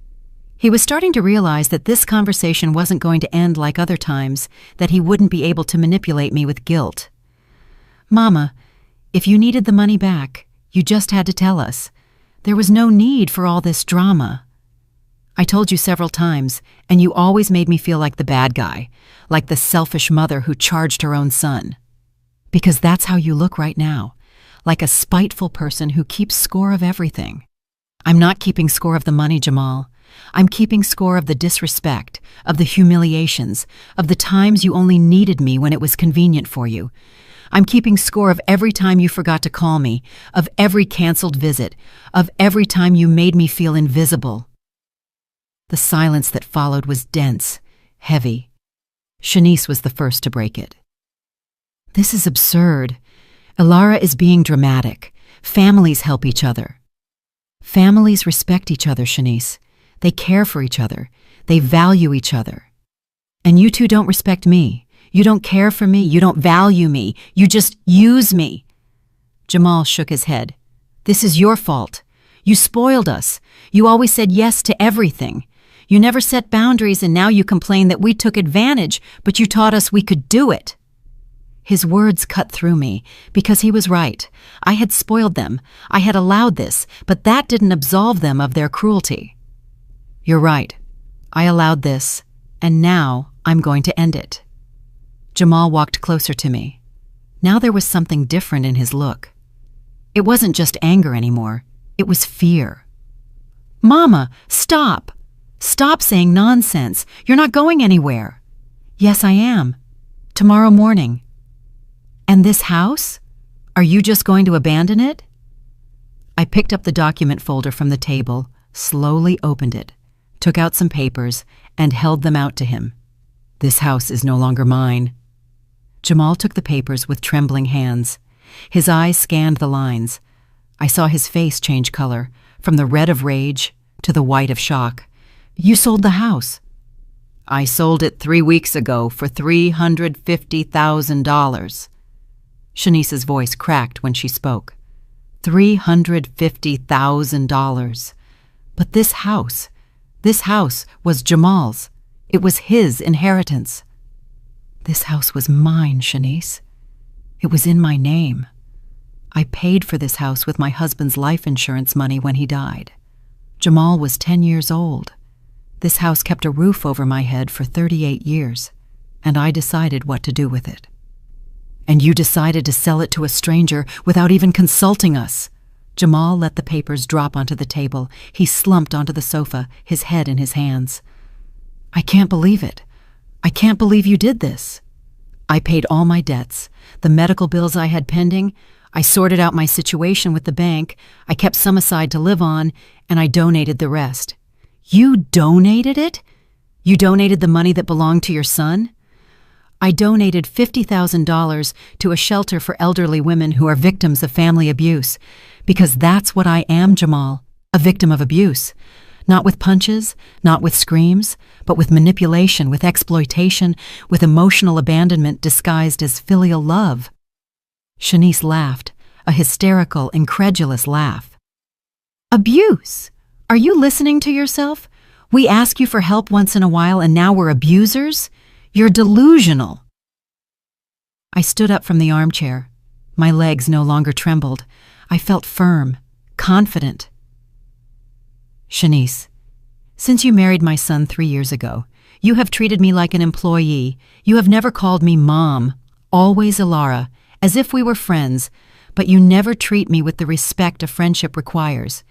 He was starting to realize that this conversation wasn't going to end like other times, that he wouldn't be able to manipulate me with guilt. "Mama, if you needed the money back, you just had to tell us. There was no need for all this drama. I told you several times, and you always made me feel like the bad guy, like the selfish mother who charged her own son. Because that's how you look right now, like a spiteful person who keeps score of everything. I'm not keeping score of the money, Jamal. I'm keeping score of the disrespect, of the humiliations, of the times you only needed me when it was convenient for you. I'm keeping score of every time you forgot to call me, of every canceled visit, of every time you made me feel invisible." The silence that followed was dense, heavy. Shanice was the first to break it. This is absurd. Ilara is being dramatic. Families help each other. Families respect each other, Shanice. They care for each other. They value each other. And you two don't respect me. You don't care for me. You don't value me. You just use me. Jamal shook his head. This is your fault. You spoiled us. You always said yes to everything. You never set boundaries, and now you complain that we took advantage, but you taught us we could do it. His words cut through me, because he was right. I had spoiled them. I had allowed this, but that didn't absolve them of their cruelty. You're right. I allowed this, and now I'm going to end it. Jamal walked closer to me. Now there was something different in his look. It wasn't just anger anymore. It was fear. Mama, stop! Stop saying nonsense. You're not going anywhere. Yes, I am. Tomorrow morning. And this house? Are you just going to abandon it? I picked up the document folder from the table, slowly opened it, took out some papers, and held them out to him. This house is no longer mine. Jamal took the papers with trembling hands. His eyes scanned the lines. I saw his face change color, from the red of rage to the white of shock. You sold the house. I sold it 3 weeks ago for $350,000. Shanice's voice cracked when she spoke. $350,000. But this house was Jamal's. It was his inheritance. This house was mine, Shanice. It was in my name. I paid for this house with my husband's life insurance money when he died. Jamal was 10 years old. This house kept a roof over my head for 38 years, and I decided what to do with it. And you decided to sell it to a stranger without even consulting us. Jamal let the papers drop onto the table. He slumped onto the sofa, his head in his hands. I can't believe it. I can't believe you did this. I paid all my debts, the medical bills I had pending. I sorted out my situation with the bank. I kept some aside to live on, and I donated the rest. You donated it? You donated the money that belonged to your son? I donated $50,000 to a shelter for elderly women who are victims of family abuse, because that's what I am, Jamal, a victim of abuse. Not with punches, not with screams, but with manipulation, with exploitation, with emotional abandonment disguised as filial love. Shanice laughed, a hysterical, incredulous laugh. Abuse? Are you listening to yourself? We ask you for help once in a while and now we're abusers? You're delusional. I stood up from the armchair. My legs no longer trembled. I felt firm, confident. Shanice, since you married my son 3 years ago, you have treated me like an employee. You have never called me Mom, always Ilara, as if we were friends, but you never treat me with the respect a friendship requires.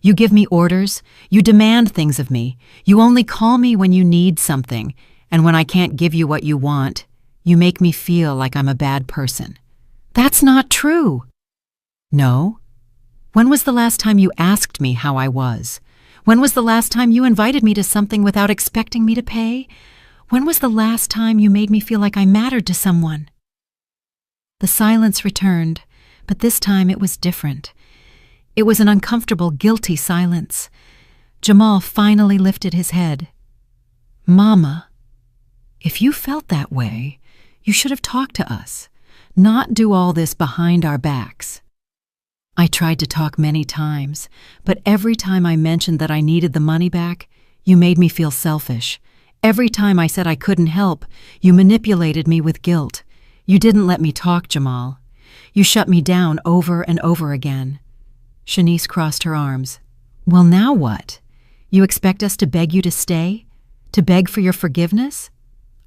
You give me orders, you demand things of me, you only call me when you need something, and when I can't give you what you want, you make me feel like I'm a bad person. That's not true. No? When was the last time you asked me how I was? When was the last time you invited me to something without expecting me to pay? When was the last time you made me feel like I mattered to someone? The silence returned, but this time it was different. It was an uncomfortable, guilty silence. Jamal finally lifted his head. Mama, if you felt that way, you should have talked to us, not do all this behind our backs. I tried to talk many times, but every time I mentioned that I needed the money back, you made me feel selfish. Every time I said I couldn't help, you manipulated me with guilt. You didn't let me talk, Jamal. You shut me down over and over again. Shanice crossed her arms. Well, now what? You expect us to beg you to stay? To beg for your forgiveness?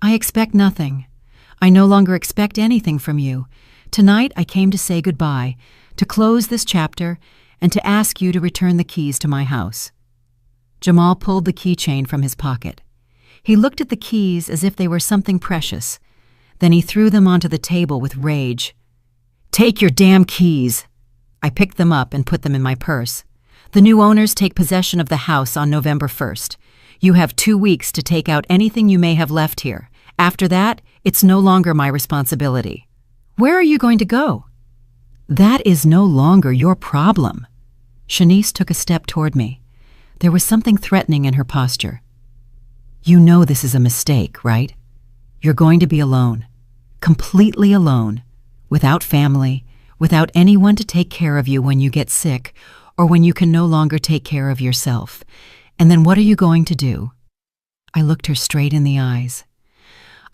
I expect nothing. I no longer expect anything from you. Tonight I came to say goodbye, to close this chapter, and to ask you to return the keys to my house. Jamal pulled the keychain from his pocket. He looked at the keys as if they were something precious. Then he threw them onto the table with rage. Take your damn keys! I picked them up and put them in my purse. The new owners take possession of the house on November 1st. You have 2 weeks to take out anything you may have left here. After that, it's no longer my responsibility. Where are you going to go? That is no longer your problem. Shanice took a step toward me. There was something threatening in her posture. You know this is a mistake, right? You're going to be alone. Completely alone. Without family. Without anyone to take care of you when you get sick or when you can no longer take care of yourself. And then what are you going to do? I looked her straight in the eyes.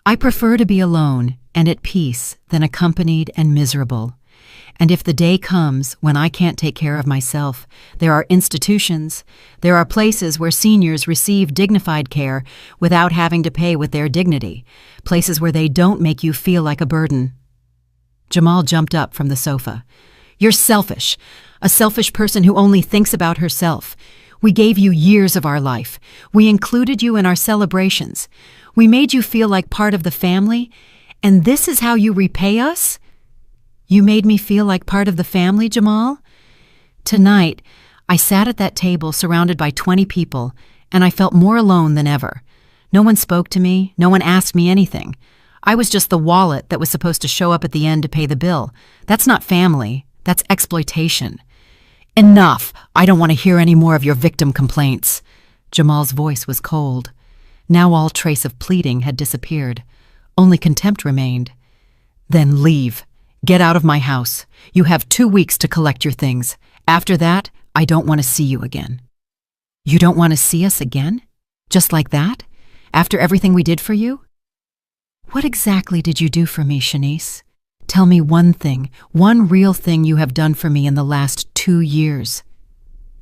I prefer to be alone and at peace than accompanied and miserable. And if the day comes when I can't take care of myself, there are institutions, there are places where seniors receive dignified care without having to pay with their dignity, places where they don't make you feel like a burden. Jamal jumped up from the sofa. You're selfish, a selfish person who only thinks about herself. We gave you years of our life. We included you in our celebrations. We made you feel like part of the family, and this is how you repay us? You made me feel like part of the family, Jamal? Tonight, I sat at that table surrounded by 20 people, and I felt more alone than ever. No one spoke to me, no one asked me anything. I was just the wallet that was supposed to show up at the end to pay the bill. That's not family, that's exploitation. Enough! I don't want to hear any more of your victim complaints. Jamal's voice was cold. Now all trace of pleading had disappeared. Only contempt remained. Then leave. Get out of my house. You have 2 weeks to collect your things. After that, I don't want to see you again. You don't want to see us again? Just like that? After everything we did for you? What exactly did you do for me, Shanice? Tell me one thing, one real thing you have done for me in the last 2 years.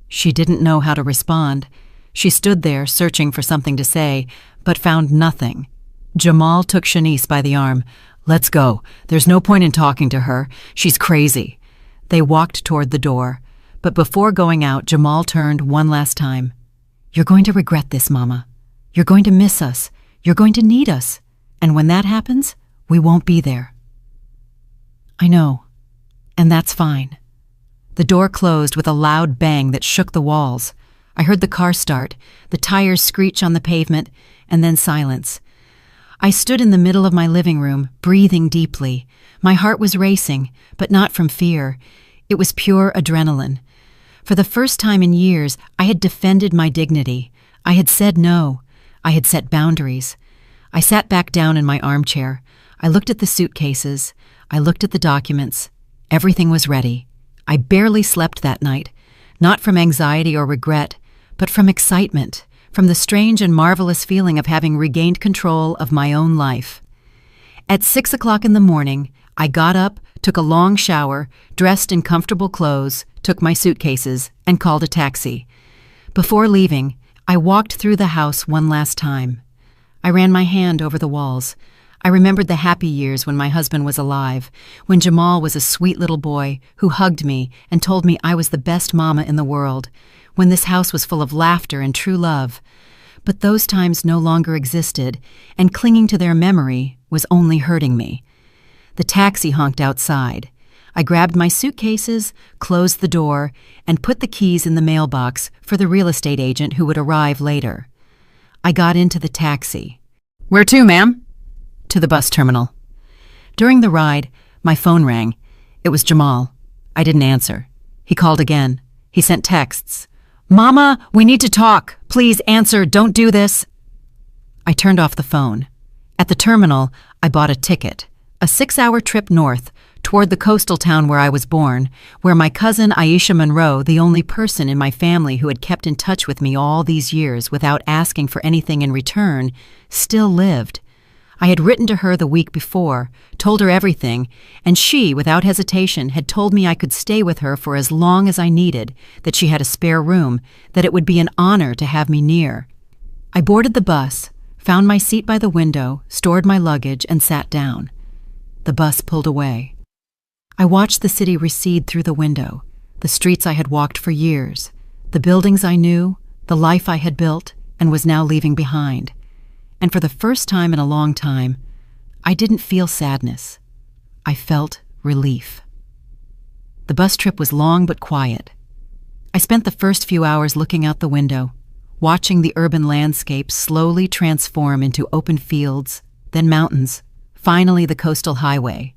She didn't know how to respond. She stood there searching for something to say, but found nothing. Jamal took Shanice by the arm. Let's go. There's no point in talking to her. She's crazy. They walked toward the door. But before going out, Jamal turned one last time. You're going to regret this, Mama. You're going to miss us. You're going to need us. And when that happens, we won't be there. I know. And that's fine. The door closed with a loud bang that shook the walls. I heard the car start, the tires screech on the pavement, and then silence. I stood in the middle of my living room, breathing deeply. My heart was racing, but not from fear. It was pure adrenaline. For the first time in years, I had defended my dignity. I had said no. I had set boundaries. I sat back down in my armchair. I looked at the suitcases. I looked at the documents. Everything was ready. I barely slept that night, not from anxiety or regret, but from excitement, from the strange and marvelous feeling of having regained control of my own life. At 6 o'clock in the morning, I got up, took a long shower, dressed in comfortable clothes, took my suitcases, and called a taxi. Before leaving, I walked through the house one last time. I ran my hand over the walls. I remembered the happy years when my husband was alive, when Jamal was a sweet little boy who hugged me and told me I was the best mama in the world, when this house was full of laughter and true love. But those times no longer existed, and clinging to their memory was only hurting me. The taxi honked outside. I grabbed my suitcases, closed the door, and put the keys in the mailbox for the real estate agent who would arrive later. I got into the taxi. Where to, ma'am? To the bus terminal. During the ride, my phone rang. It was Jamal. I didn't answer. He called again. He sent texts. Mama, we need to talk. Please answer. Don't do this. I turned off the phone. At the terminal, I bought a ticket. A 6-hour trip north, toward the coastal town where I was born, where my cousin Aisha Monroe, the only person in my family who had kept in touch with me all these years without asking for anything in return, still lived. I had written to her the week before, told her everything, and she, without hesitation, had told me I could stay with her for as long as I needed, that she had a spare room, that it would be an honor to have me near. I boarded the bus, found my seat by the window, stored my luggage, and sat down. The bus pulled away. I watched the city recede through the window, the streets I had walked for years, the buildings I knew, the life I had built and was now leaving behind. And for the first time in a long time, I didn't feel sadness. I felt relief. The bus trip was long but quiet. I spent the first few hours looking out the window, watching the urban landscape slowly transform into open fields, then mountains, finally the coastal highway.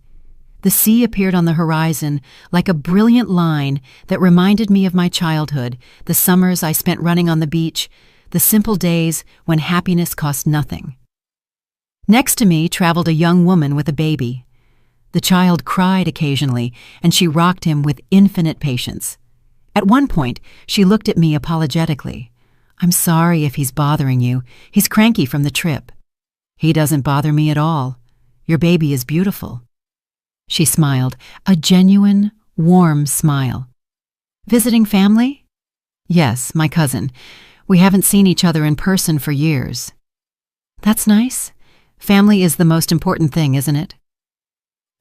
The sea appeared on the horizon like a brilliant line that reminded me of my childhood, the summers I spent running on the beach, the simple days when happiness cost nothing. Next to me traveled a young woman with a baby. The child cried occasionally, and she rocked him with infinite patience. At one point, she looked at me apologetically. "I'm sorry if he's bothering you. He's cranky from the trip." "He doesn't bother me at all. Your baby is beautiful." She smiled, a genuine, warm smile. "Visiting family?" "Yes, my cousin. We haven't seen each other in person for years." "That's nice. Family is the most important thing, isn't it?"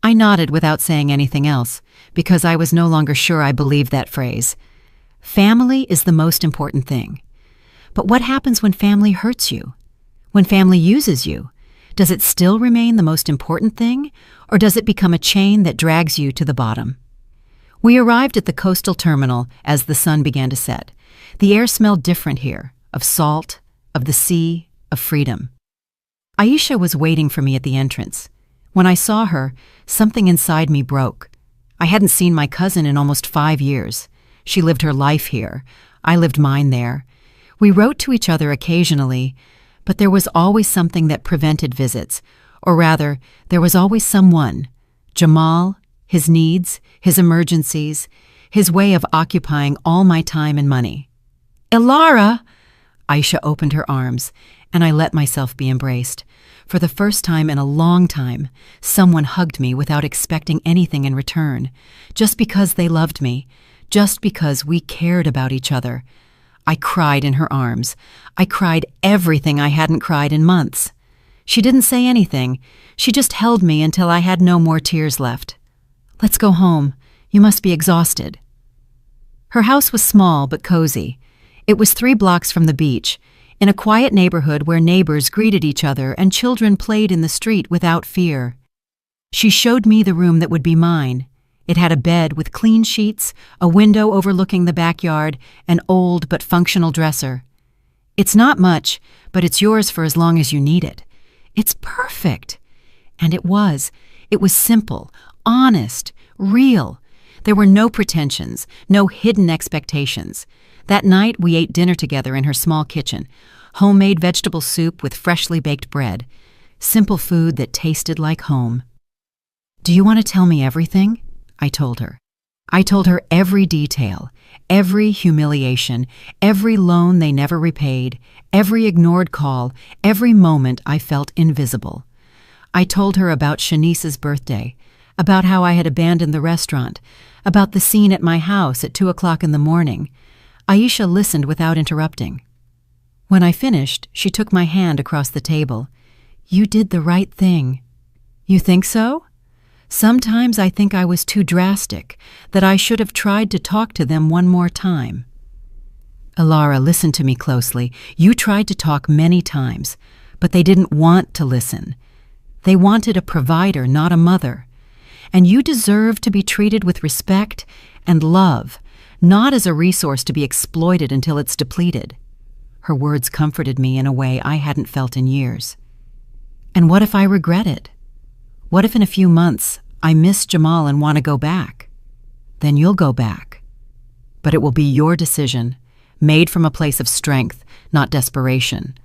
I nodded without saying anything else, because I was no longer sure I believed that phrase. Family is the most important thing. But what happens when family hurts you? When family uses you? Does it still remain the most important thing, or does it become a chain that drags you to the bottom? We arrived at the coastal terminal as the sun began to set. The air smelled different here, of salt, of the sea, of freedom. Aisha was waiting for me at the entrance. When I saw her, something inside me broke. I hadn't seen my cousin in almost 5 years. She lived her life here. I lived mine there. We wrote to each other occasionally, but there was always something that prevented visits, or rather, there was always someone. Jamal, his needs, his emergencies, his way of occupying all my time and money. "Ilara!" Aisha opened her arms, and I let myself be embraced. For the first time in a long time, someone hugged me without expecting anything in return, just because they loved me, just because we cared about each other. I cried in her arms. I cried everything I hadn't cried in months. She didn't say anything. She just held me until I had no more tears left. "Let's go home. You must be exhausted." Her house was small but cozy. It was 3 blocks from the beach, in a quiet neighborhood where neighbors greeted each other and children played in the street without fear. She showed me the room that would be mine. It had a bed with clean sheets, a window overlooking the backyard, an old but functional dresser. "It's not much, but it's yours for as long as you need it." "It's perfect." And it was. It was simple, honest, real. There were no pretensions, no hidden expectations. That night we ate dinner together in her small kitchen, homemade vegetable soup with freshly baked bread, simple food that tasted like home. "Do you want to tell me everything?" I told her. I told her every detail, every humiliation, every loan they never repaid, every ignored call, every moment I felt invisible. I told her about Shanice's birthday, about how I had abandoned the restaurant, about the scene at my house at 2 o'clock in the morning. Aisha listened without interrupting. When I finished, she took my hand across the table. "You did the right thing." "You think so?" "Sometimes I think I was too drastic, that I should have tried to talk to them one more time." "Ilara, listen to me closely. You tried to talk many times, but they didn't want to listen. They wanted a provider, not a mother. And you deserve to be treated with respect and love, not as a resource to be exploited until it's depleted." Her words comforted me in a way I hadn't felt in years. "And what if I regret it? What if in a few months I miss Jamal and want to go back? Then you'll go back. But it will be your decision, made from a place of strength, not desperation.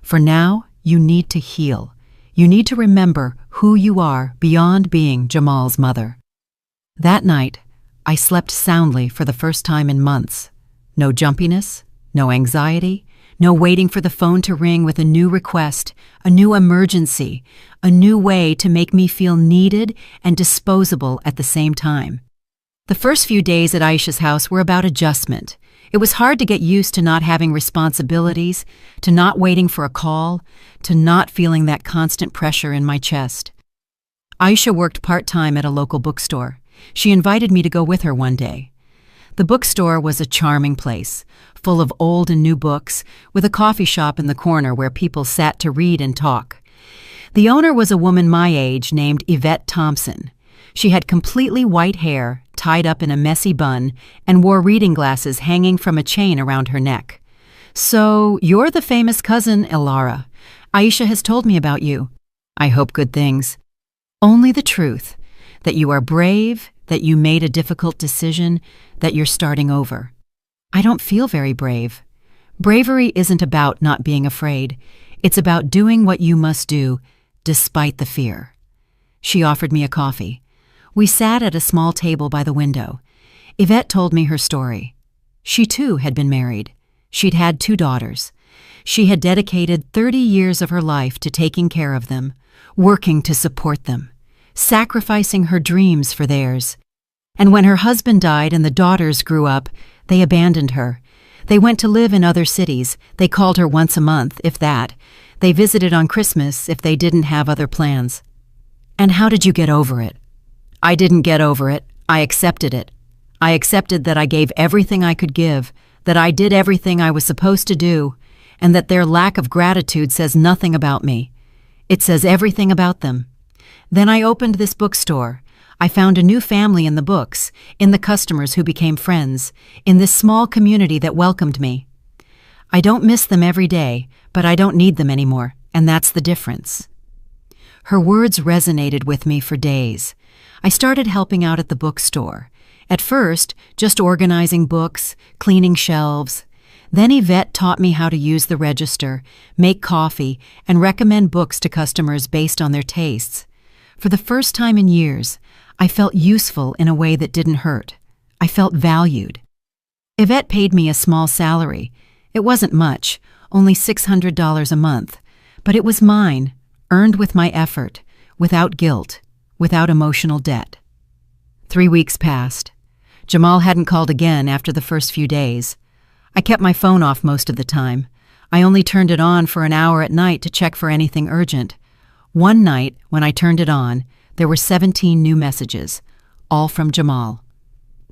For now, you need to heal. You need to remember who you are beyond being Jamal's mother." That night, I slept soundly for the first time in months. No jumpiness, no anxiety, no waiting for the phone to ring with a new request, a new emergency, a new way to make me feel needed and disposable at the same time. The first few days at Aisha's house were about adjustment. It was hard to get used to not having responsibilities, to not waiting for a call, to not feeling that constant pressure in my chest. Aisha worked part-time at a local bookstore. She invited me to go with her one day. The bookstore was a charming place, full of old and new books, with a coffee shop in the corner where people sat to read and talk. The owner was a woman my age named Yvette Thompson. She had completely white hair, tied up in a messy bun, and wore reading glasses hanging from a chain around her neck. "So, you're the famous cousin, Ilara. Aisha has told me about you. I hope good things." "Only the truth. that you are brave, that you made a difficult decision, that you're starting over. I don't feel very brave. Bravery isn't about not being afraid. It's about doing what you must do, despite the fear. She offered me a coffee. We sat at a small table by the window. Yvette told me her story. She too had been married. She'd had 2 daughters. She had dedicated 30 years of her life to taking care of them, working to support them, sacrificing her dreams for theirs. And when her husband died and the daughters grew up, they abandoned her. They went to live in other cities. They called her once a month, if that. They visited on Christmas if they didn't have other plans. And how did you get over it? I didn't get over it. I accepted it. I accepted that I gave everything I could give, that I did everything I was supposed to do, and that their lack of gratitude says nothing about me. It says everything about them. Then I opened this bookstore. I found a new family in the books, in the customers who became friends, in this small community that welcomed me. I don't miss them every day, but I don't need them anymore, and that's the difference. Her words resonated with me for days. I started helping out at the bookstore. At first, just organizing books, cleaning shelves. Then Yvette taught me how to use the register, make coffee, and recommend books to customers based on their tastes. For the first time in years, I felt useful in a way that didn't hurt. I felt valued. Yvette paid me a small salary. It wasn't much, only $600 a month, but it was mine, earned with my effort, without guilt, without emotional debt. 3 weeks passed. Jamal hadn't called again after the first few days. I kept my phone off most of the time. I only turned it on for an hour at night to check for anything urgent. One night, when I turned it on, there were 17 new messages, all from Jamal.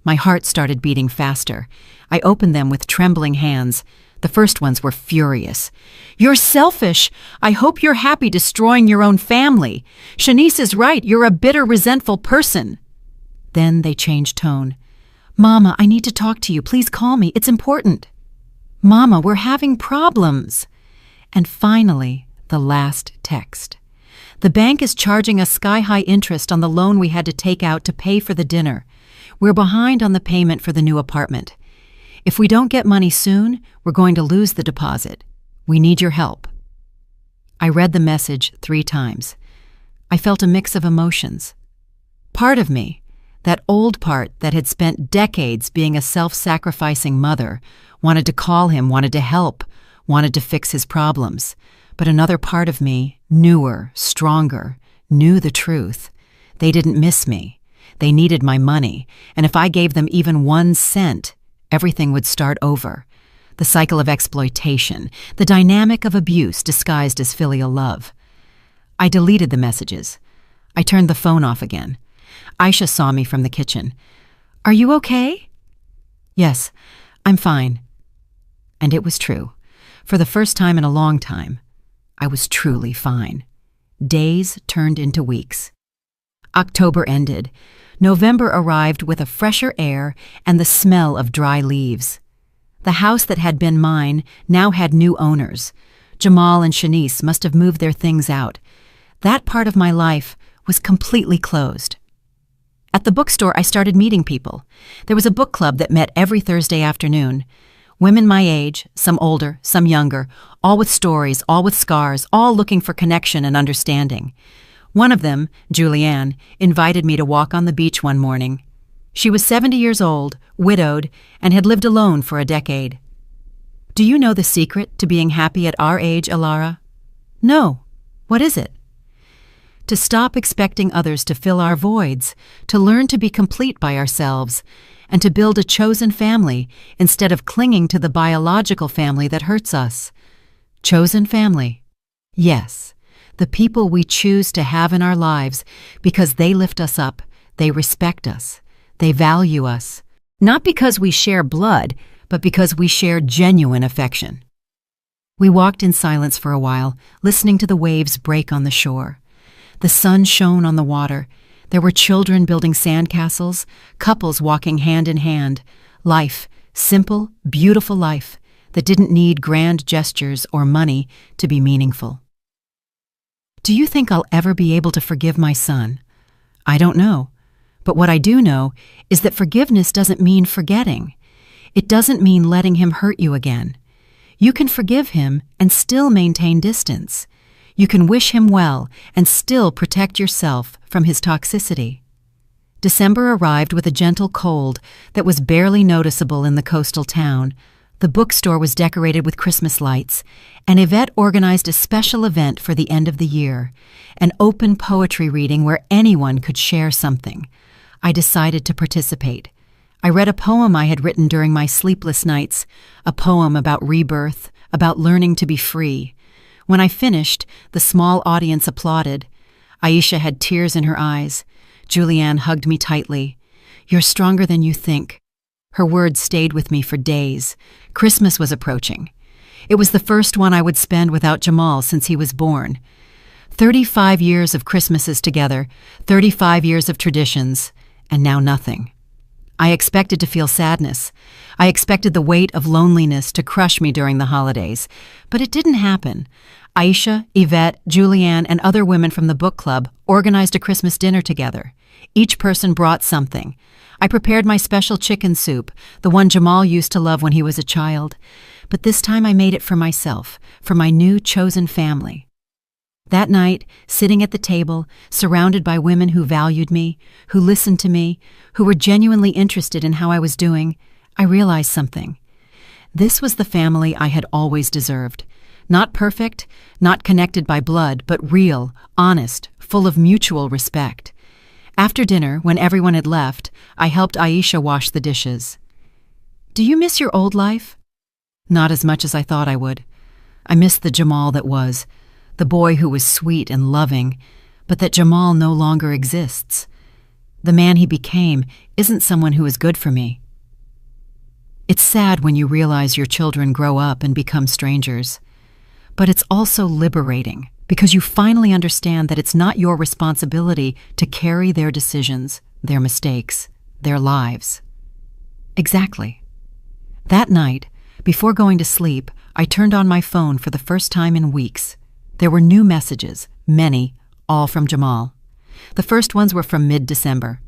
My heart started beating faster. I opened them with trembling hands. The first ones were furious. "You're selfish. I hope you're happy destroying your own family. Shanice is right. You're a bitter, resentful person." Then they changed tone. "Mama, I need to talk to you. Please call me. It's important." "Mama, we're having problems." And finally, the last text. "The bank is charging us sky-high interest on the loan we had to take out to pay for the dinner. We're behind on the payment for the new apartment. If we don't get money soon, we're going to lose the deposit. We need your help." I read the message 3 times. I felt a mix of emotions. Part of me, that old part that had spent decades being a self-sacrificing mother, wanted to call him, wanted to help, wanted to fix his problems. But another part of me, newer, stronger, knew the truth. They didn't miss me. They needed my money, and if I gave them even 1 cent, everything would start over. The cycle of exploitation, the dynamic of abuse disguised as filial love. I deleted the messages. I turned the phone off again. Aisha saw me from the kitchen. "Are you okay?" "Yes, I'm fine." And it was true. For the first time in a long time, I was truly fine. Days turned into weeks. October ended. November arrived with a fresher air and the smell of dry leaves. The house that had been mine now had new owners. Jamal and Shanice must have moved their things out. That part of my life was completely closed. At the bookstore, I started meeting people. There was a book club that met every Thursday afternoon. Women my age, some older, some younger, all with stories, all with scars, all looking for connection and understanding. One of them, Julianne, invited me to walk on the beach one morning. She was 70 years old, widowed, and had lived alone for a decade. "Do you know the secret to being happy at our age, Alara?" "No. What is it?" "To stop expecting others to fill our voids, to learn to be complete by ourselves, and to build a chosen family instead of clinging to the biological family that hurts us." Chosen family. Yes, the people we choose to have in our lives because they lift us up, they respect us, they value us. Not because we share blood, but because we share genuine affection. We walked in silence for a while, listening to the waves break on the shore. The sun shone on the water. There were children building sandcastles, couples walking hand in hand. Life, simple, beautiful life that didn't need grand gestures or money to be meaningful. "Do you think I'll ever be able to forgive my son?" "I don't know. But what I do know is that forgiveness doesn't mean forgetting. It doesn't mean letting him hurt you again. You can forgive him and still maintain distance. You can wish him well and still protect yourself from his toxicity. December arrived with a gentle cold that was barely noticeable in the coastal town. The bookstore was decorated with Christmas lights, and Yvette organized a special event for the end of the year, an open poetry reading where anyone could share something. I decided to participate. I read a poem I had written during my sleepless nights, a poem about rebirth, about learning to be free. When I finished, the small audience applauded. Aisha had tears in her eyes. Julianne hugged me tightly. "You're stronger than you think." Her words stayed with me for days. Christmas was approaching. It was the first one I would spend without Jamal since he was born. 35 years of Christmases together, 35 years of traditions, and now nothing. I expected to feel sadness. I expected the weight of loneliness to crush me during the holidays, but it didn't happen. Aisha, Yvette, Julianne, and other women from the book club organized a Christmas dinner together. Each person brought something. I prepared my special chicken soup, the one Jamal used to love when he was a child. But this time I made it for myself, for my new chosen family. That night, sitting at the table, surrounded by women who valued me, who listened to me, who were genuinely interested in how I was doing, I realized something. This was the family I had always deserved. Not perfect, not connected by blood, but real, honest, full of mutual respect. After dinner, when everyone had left, I helped Aisha wash the dishes. "Do you miss your old life?" Not as much as I thought I would. I missed the Jamal that was, the boy who was sweet and loving, but that Jamal no longer exists. The man he became isn't someone who is good for me. It's sad when you realize your children grow up and become strangers. But it's also liberating, because you finally understand that it's not your responsibility to carry their decisions, their mistakes, their lives. Exactly. That night, before going to sleep, I turned on my phone for the first time in weeks. There were new messages, many, all from Jamal. The first ones were from mid-December.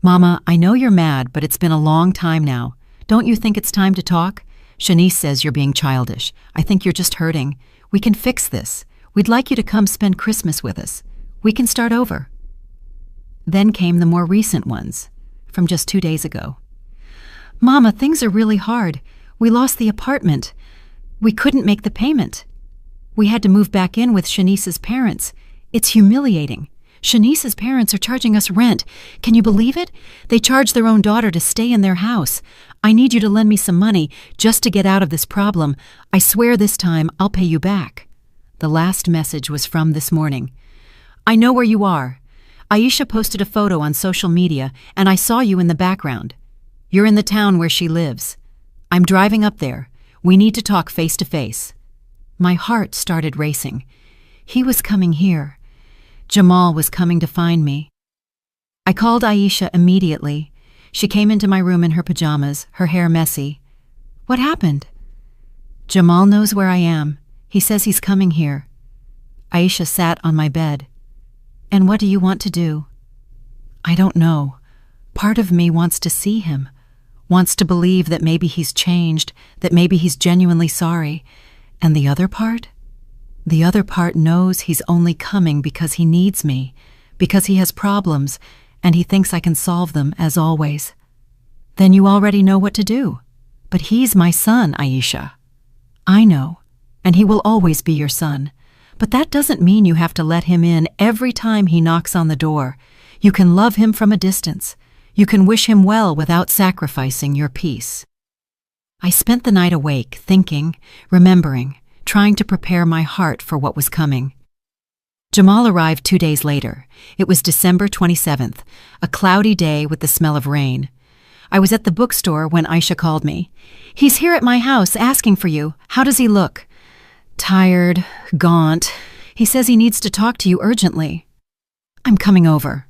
"Mama, I know you're mad, but it's been a long time now. Don't you think it's time to talk? Shanice says you're being childish. I think you're just hurting. We can fix this. We'd like you to come spend Christmas with us. We can start over." Then came the more recent ones, from just 2 days ago. "Mama, things are really hard. We lost the apartment. We couldn't make the payment. We had to move back in with Shanice's parents. It's humiliating. Shanice's parents are charging us rent. Can you believe it? They charge their own daughter to stay in their house. I need you to lend me some money just to get out of this problem. I swear this time I'll pay you back." The last message was from this morning. "I know where you are. Aisha posted a photo on social media, and I saw you in the background. You're in the town where she lives. I'm driving up there. We need to talk face to face." My heart started racing. He was coming here. Jamal was coming to find me. I called Aisha immediately. She came into my room in her pajamas, her hair messy. "What happened?" "Jamal knows where I am. He says he's coming here." Aisha sat on my bed. "And what do you want to do?" "I don't know. Part of me wants to see him, wants to believe that maybe he's changed, that maybe he's genuinely sorry. And the other part? The other part knows he's only coming because he needs me, because he has problems, and he thinks I can solve them, as always." "Then you already know what to do." "But he's my son, Aisha." "I know, and he will always be your son. But that doesn't mean you have to let him in every time he knocks on the door. You can love him from a distance. You can wish him well without sacrificing your peace." I spent the night awake, thinking, remembering, trying to prepare my heart for what was coming. Jamal arrived 2 days later. It was December 27th, a cloudy day with the smell of rain. I was at the bookstore when Aisha called me. "He's here at my house asking for you. How does he look?" "Tired, gaunt. He says he needs to talk to you urgently." "I'm coming over."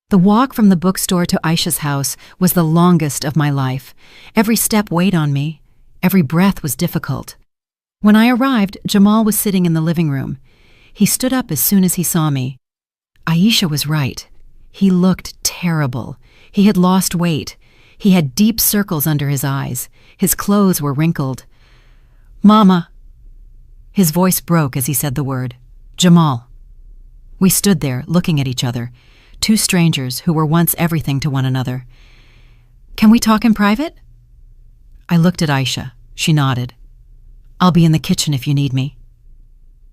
The walk from the bookstore to Aisha's house was the longest of my life. Every step weighed on me. Every breath was difficult. When I arrived, Jamal was sitting in the living room. He stood up as soon as he saw me. Aisha was right. He looked terrible. He had lost weight. He had deep circles under his eyes. His clothes were wrinkled. "Mama." His voice broke as he said the word. "Jamal." We stood there, looking at each other, two strangers who were once everything to one another. "Can we talk in private?" I looked at Aisha. She nodded. "I'll be in the kitchen if you need me."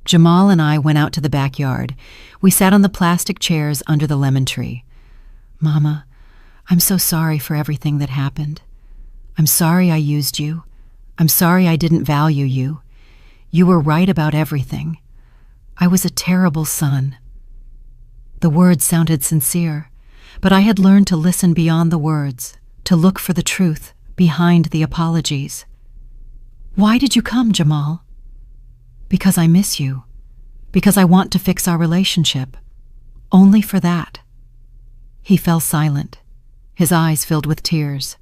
Jamal and I went out to the backyard. We sat on the plastic chairs under the lemon tree. "Mama, I'm so sorry for everything that happened. I'm sorry I used you. I'm sorry I didn't value you. You were right about everything. I was a terrible son." The words sounded sincere, but I had learned to listen beyond the words, to look for the truth behind the apologies. "Why did you come, Jamal?" "Because I miss you. Because I want to fix our relationship. Only for that." He fell silent. His eyes filled with tears.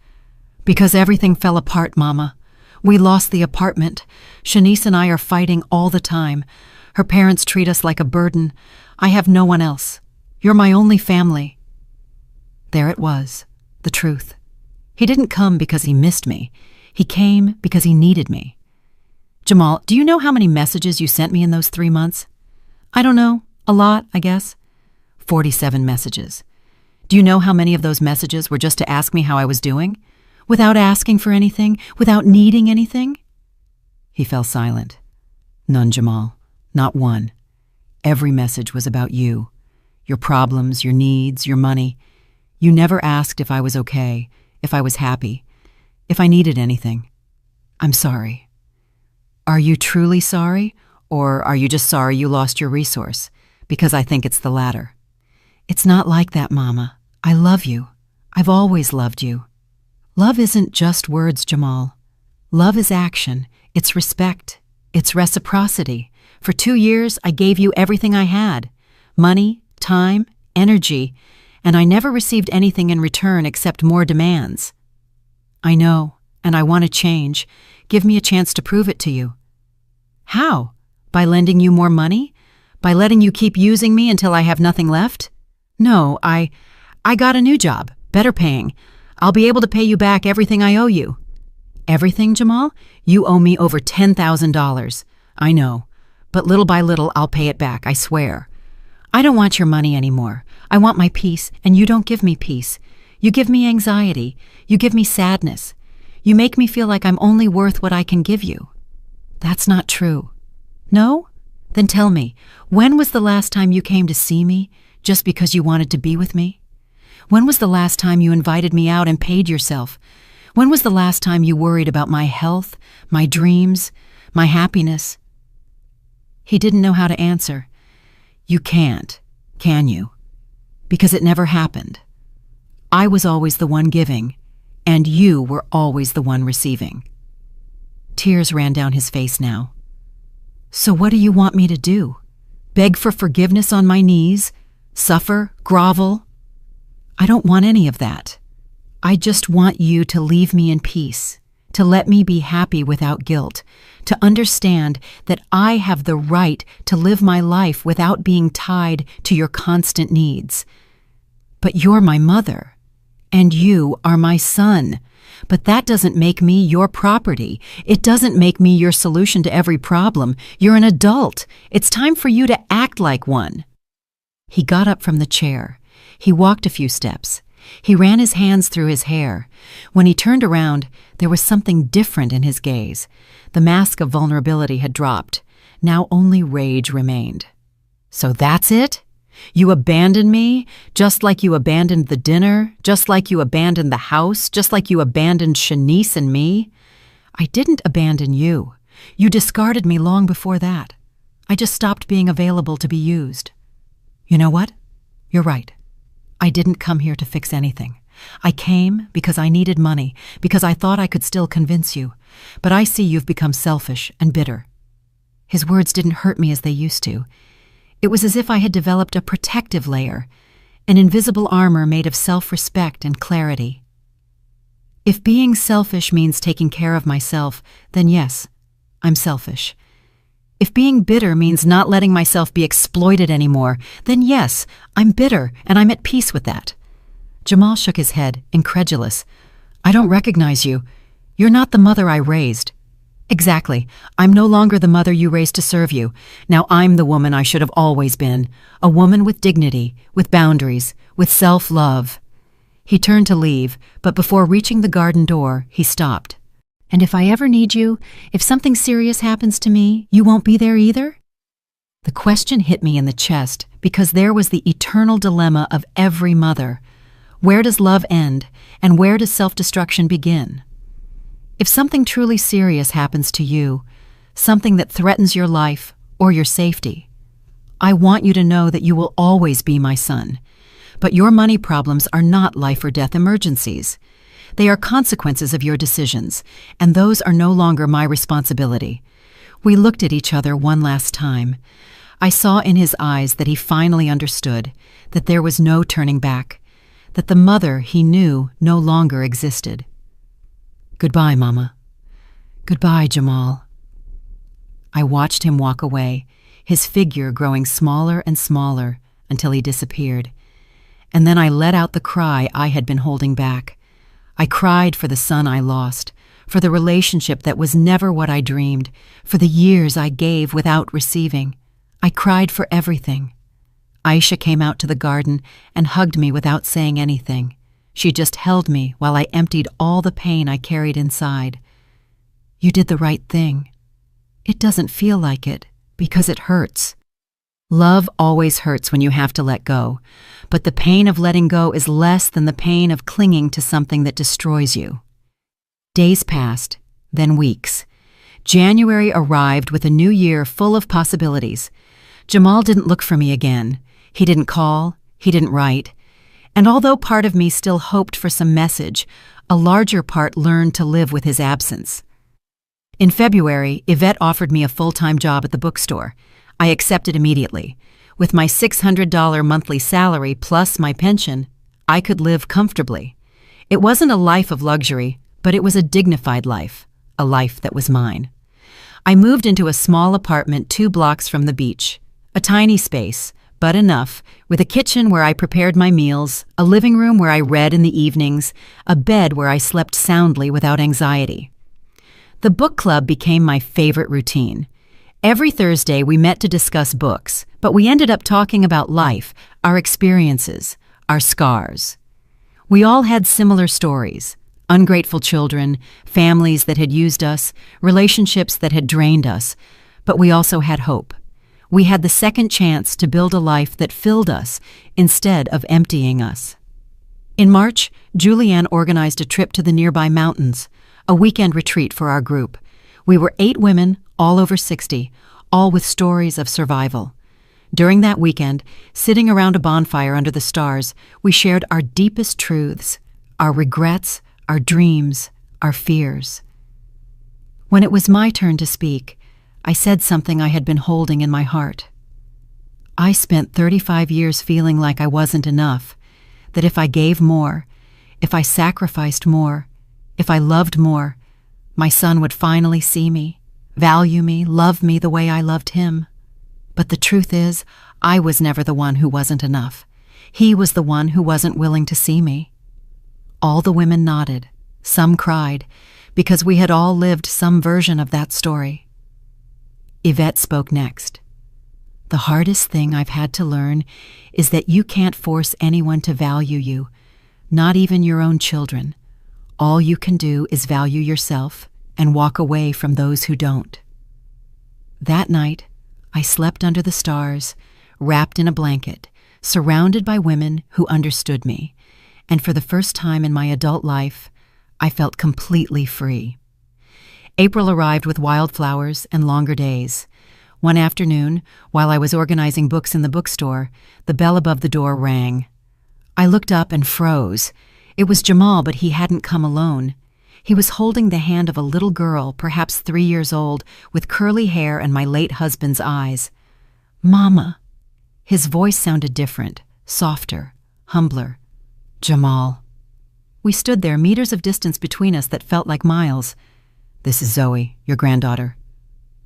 "Because everything fell apart, Mama. We lost the apartment. Shanice and I are fighting all the time. Her parents treat us like a burden. I have no one else. You're my only family." There it was, the truth. He didn't come because he missed me. He came because he needed me. "Jamal, do you know how many messages you sent me in those 3 months?" "I don't know. A lot, I guess." 47 messages. "Do you know how many of those messages were just to ask me how I was doing? Without asking for anything, without needing anything?" He fell silent. "None, Jamal. Not one. Every message was about you. Your problems, your needs, your money. You never asked if I was okay, if I was happy, if I needed anything. I'm sorry." "Are you truly sorry, or are you just sorry you lost your resource? Because I think it's the latter." "It's not like that, Mama. I love you. I've always loved you." Love isn't just words, Jamal. Love is action. It's respect. It's reciprocity. For 2 years, I gave you everything I had. Money, time, energy, and I never received anything in return except more demands. I know, and I want to change. Give me a chance to prove it to you. How? By lending you more money? By letting you keep using me until I have nothing left? No, I got a new job, better paying. I'll be able to pay you back everything I owe you." "Everything, Jamal? You owe me over $10,000. I know, but little by little I'll pay it back, I swear. I don't want your money anymore. I want my peace, and you don't give me peace. You give me anxiety. You give me sadness. You make me feel like I'm only worth what I can give you." "That's not true." "No? Then tell me, when was the last time you came to see me just because you wanted to be with me? When was the last time you invited me out and paid yourself? When was the last time you worried about my health, my dreams, my happiness?" He didn't know how to answer. "You can't, can you? Because it never happened. I was always the one giving, and you were always the one receiving." Tears ran down his face now. "So what do you want me to do? Beg for forgiveness on my knees? Suffer? Grovel? I don't want any of that. I just want you to leave me in peace, to let me be happy without guilt, to understand that I have the right to live my life without being tied to your constant needs. But you're my mother, and you are my son. But that doesn't make me your property. It doesn't make me your solution to every problem. You're an adult. It's time for you to act like one." He got up from the chair. He walked a few steps. He ran his hands through his hair. When he turned around, there was something different in his gaze. The mask of vulnerability had dropped. Now only rage remained. "So that's it? You abandoned me, just like you abandoned the dinner, just like you abandoned the house, just like you abandoned Shanice and me?" "I didn't abandon you. You discarded me long before that. I just stopped being available to be used." "You know what? You're right. I didn't come here to fix anything. I came because I needed money, because I thought I could still convince you. But I see you've become selfish and bitter." His words didn't hurt me as they used to. It was as if I had developed a protective layer, an invisible armor made of self-respect and clarity. If being selfish means taking care of myself, then yes, I'm selfish. If being bitter means not letting myself be exploited anymore, then yes, I'm bitter and I'm at peace with that. Jamal shook his head, incredulous. I don't recognize you. You're not the mother I raised. Exactly. I'm no longer the mother you raised to serve you. Now I'm the woman I should have always been. A woman with dignity, with boundaries, with self-love. He turned to leave, but before reaching the garden door, he stopped. And if I ever need you, if something serious happens to me, you won't be there either? The question hit me in the chest because there was the eternal dilemma of every mother. Where does love end, and where does self-destruction begin? If something truly serious happens to you, something that threatens your life or your safety, I want you to know that you will always be my son. But your money problems are not life or death emergencies. They are consequences of your decisions, and those are no longer my responsibility. We looked at each other one last time. I saw in his eyes that he finally understood, that there was no turning back, that the mother he knew no longer existed. Goodbye, Mama. Goodbye, Jamal. I watched him walk away, his figure growing smaller and smaller until he disappeared. And then I let out the cry I had been holding back. I cried for the son I lost, for the relationship that was never what I dreamed, for the years I gave without receiving. I cried for everything. Aisha came out to the garden and hugged me without saying anything. She just held me while I emptied all the pain I carried inside. You did the right thing. It doesn't feel like it, because it hurts. Love always hurts when you have to let go, but the pain of letting go is less than the pain of clinging to something that destroys you. Days passed, then weeks. January arrived with a new year full of possibilities. Jamal didn't look for me again. He didn't call, he didn't write. And although part of me still hoped for some message, a larger part learned to live with his absence. In February, Yvette offered me a full-time job at the bookstore. I accepted immediately. With my $600 monthly salary plus my pension, I could live comfortably. It wasn't a life of luxury, but it was a dignified life, a life that was mine. I moved into a small apartment 2 blocks from the beach, a tiny space, but enough, with a kitchen where I prepared my meals, a living room where I read in the evenings, a bed where I slept soundly without anxiety. The book club became my favorite routine. Every Thursday we met to discuss books, but we ended up talking about life, our experiences, our scars. We all had similar stories: ungrateful children, families that had used us, relationships that had drained us, but we also had hope. We had the second chance to build a life that filled us instead of emptying us. In March, Julianne organized a trip to the nearby mountains, a weekend retreat for our group. We were 8 women, all over 60, all with stories of survival. During that weekend, sitting around a bonfire under the stars, we shared our deepest truths, our regrets, our dreams, our fears. When it was my turn to speak, I said something I had been holding in my heart. I spent 35 years feeling like I wasn't enough, that if I gave more, if I sacrificed more, if I loved more, my son would finally see me, value me, love me the way I loved him. But the truth is, I was never the one who wasn't enough. He was the one who wasn't willing to see me. All the women nodded. Some cried, because we had all lived some version of that story. Yvette spoke next. The hardest thing I've had to learn is that you can't force anyone to value you, not even your own children. All you can do is value yourself and walk away from those who don't. That night, I slept under the stars, wrapped in a blanket, surrounded by women who understood me, and for the first time in my adult life, I felt completely free. April arrived with wildflowers and longer days. One afternoon, while I was organizing books in the bookstore, the bell above the door rang. I looked up and froze. It was Jamal, but he hadn't come alone. He was holding the hand of a little girl, perhaps 3 years old, with curly hair and my late husband's eyes. Mama. His voice sounded different, softer, humbler. Jamal. We stood there, meters of distance between us that felt like miles. This is Zoe, your granddaughter.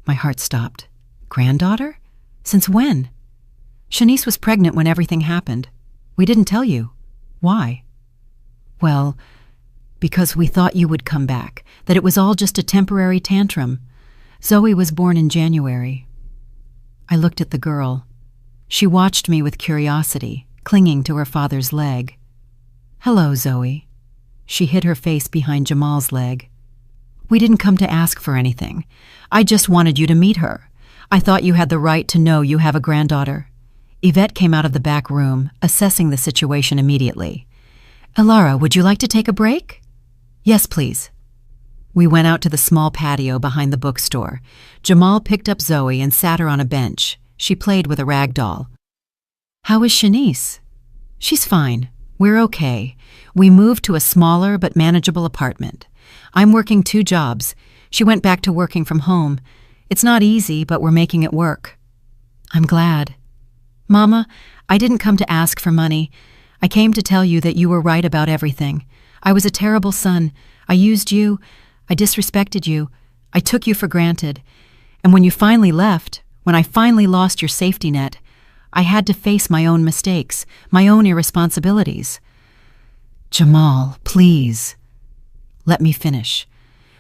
My heart stopped. Granddaughter? Since when? Shanice was pregnant when everything happened. We didn't tell you. Why? Well, because we thought you would come back, that it was all just a temporary tantrum. Zoe was born in January. I looked at the girl. She watched me with curiosity, clinging to her father's leg. Hello, Zoe. She hid her face behind Jamal's leg. We didn't come to ask for anything. I just wanted you to meet her. I thought you had the right to know you have a granddaughter. Yvette came out of the back room, assessing the situation immediately. Elara, would you like to take a break? Yes, please. We went out to the small patio behind the bookstore. Jamal picked up Zoe and sat her on a bench. She played with a rag doll. How is Shanice? She's fine. We're okay. We moved to a smaller but manageable apartment. I'm working 2 jobs. She went back to working from home. It's not easy, but we're making it work. I'm glad. Mama, I didn't come to ask for money. I came to tell you that you were right about everything. I was a terrible son. I used you. I disrespected you. I took you for granted. And when you finally left, when I finally lost your safety net, I had to face my own mistakes, my own irresponsibilities. Jamal, please. Let me finish.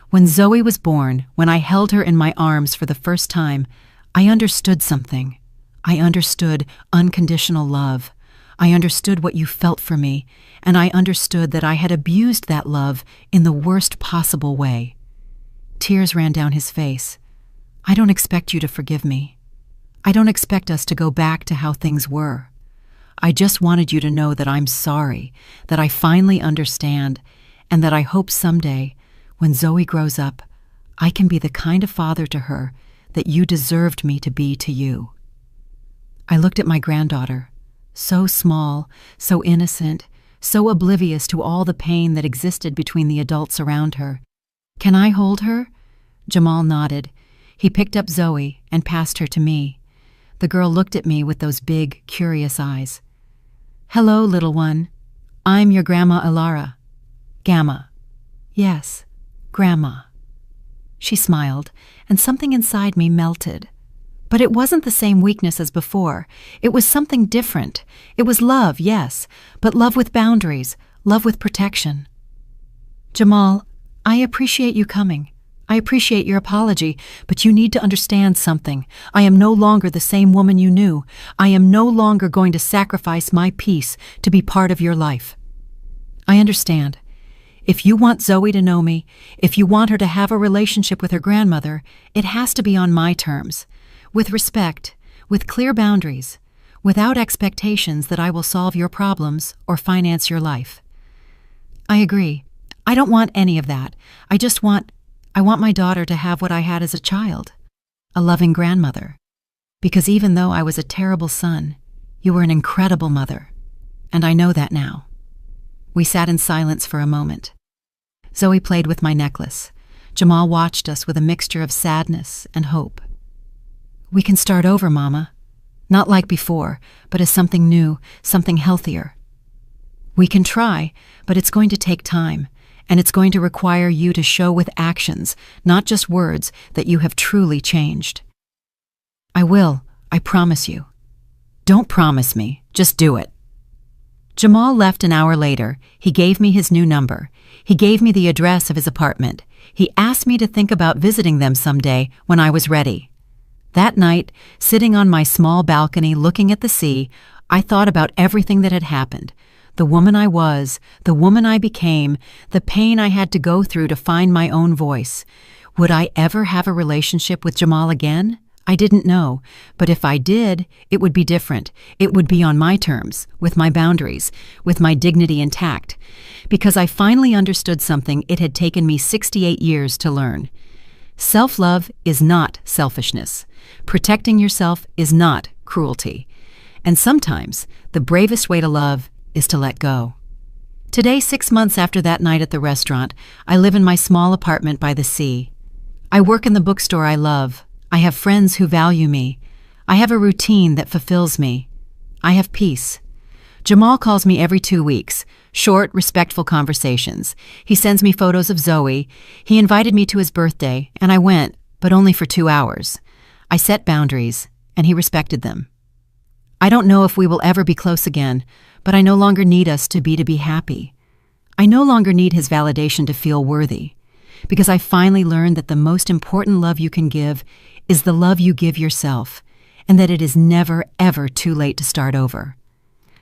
When Zoe was born, when I held her in my arms for the first time, I understood something. I understood unconditional love. I understood what you felt for me, and I understood that I had abused that love in the worst possible way. Tears ran down his face. I don't expect you to forgive me. I don't expect us to go back to how things were. I just wanted you to know that I'm sorry, that I finally understand, and that I hope someday, when Zoe grows up, I can be the kind of father to her that you deserved me to be to you. I looked at my granddaughter, so small, so innocent, so oblivious to all the pain that existed between the adults around her. Can I hold her? Jamal nodded. He picked up Zoe and passed her to me. The girl looked at me with those big, curious eyes. Hello, little one. I'm your Grandma Elara. Gamma. Yes, Grandma. She smiled, and something inside me melted. But it wasn't the same weakness as before. It was something different. It was love, yes, but love with boundaries, love with protection. Jamal, I appreciate you coming. I appreciate your apology, but you need to understand something. I am no longer the same woman you knew. I am no longer going to sacrifice my peace to be part of your life. I understand. If you want Zoe to know me, if you want her to have a relationship with her grandmother, it has to be on my terms. With respect, with clear boundaries, without expectations that I will solve your problems or finance your life. I agree. I don't want any of that. I want my daughter to have what I had as a child, a loving grandmother. Because even though I was a terrible son, you were an incredible mother, and I know that now. We sat in silence for a moment. Zoe played with my necklace. Jamal watched us with a mixture of sadness and hope. We can start over, Mama. Not like before, but as something new, something healthier. We can try, but it's going to take time, and it's going to require you to show with actions, not just words, that you have truly changed. I will, I promise you. Don't promise me, just do it. Jamal left an hour later. He gave me his new number. He gave me the address of his apartment. He asked me to think about visiting them someday when I was ready. That night, sitting on my small balcony looking at the sea, I thought about everything that had happened. The woman I was, the woman I became, the pain I had to go through to find my own voice. Would I ever have a relationship with Jamal again? I didn't know, but if I did, it would be different. It would be on my terms, with my boundaries, with my dignity intact. Because I finally understood something it had taken me 68 years to learn. Self-love is not selfishness. Protecting yourself is not cruelty. And sometimes, the bravest way to love is to let go. Today, 6 months after that night at the restaurant, I live in my small apartment by the sea. I work in the bookstore I love. I have friends who value me. I have a routine that fulfills me. I have peace. Jamal calls me every 2 weeks, short, respectful conversations. He sends me photos of Zoe. He invited me to his birthday, and I went, but only for 2 hours. I set boundaries, and he respected them. I don't know if we will ever be close again, but I no longer need us to be happy. I no longer need his validation to feel worthy, because I finally learned that the most important love you can give is the love you give yourself, and that it is never, ever too late to start over.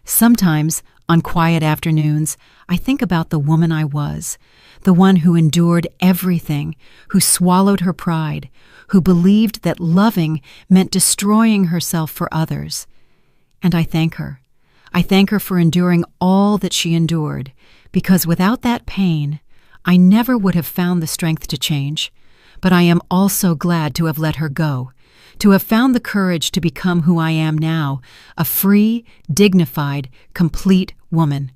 Sometimes, on quiet afternoons, I think about the woman I was, the one who endured everything, who swallowed her pride, who believed that loving meant destroying herself for others. And I thank her. I thank her for enduring all that she endured, because without that pain, I never would have found the strength to change. But I am also glad to have let her go, to have found the courage to become who I am now, a free, dignified, complete woman.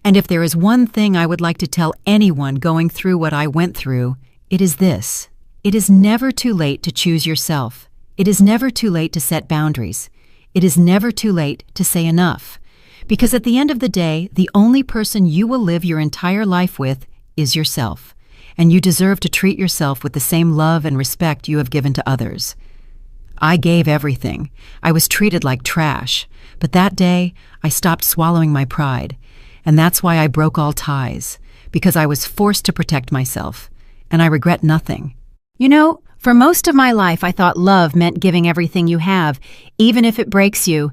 And if there is one thing I would like to tell anyone going through what I went through, it is this. It is never too late to choose yourself. It is never too late to set boundaries. It is never too late to say enough. Because at the end of the day, the only person you will live your entire life with is yourself. And you deserve to treat yourself with the same love and respect you have given to others. I gave everything. I was treated like trash. But that day, I stopped swallowing my pride. And that's why I broke all ties, because I was forced to protect myself. And I regret nothing. You know, for most of my life, I thought love meant giving everything you have, even if it breaks you.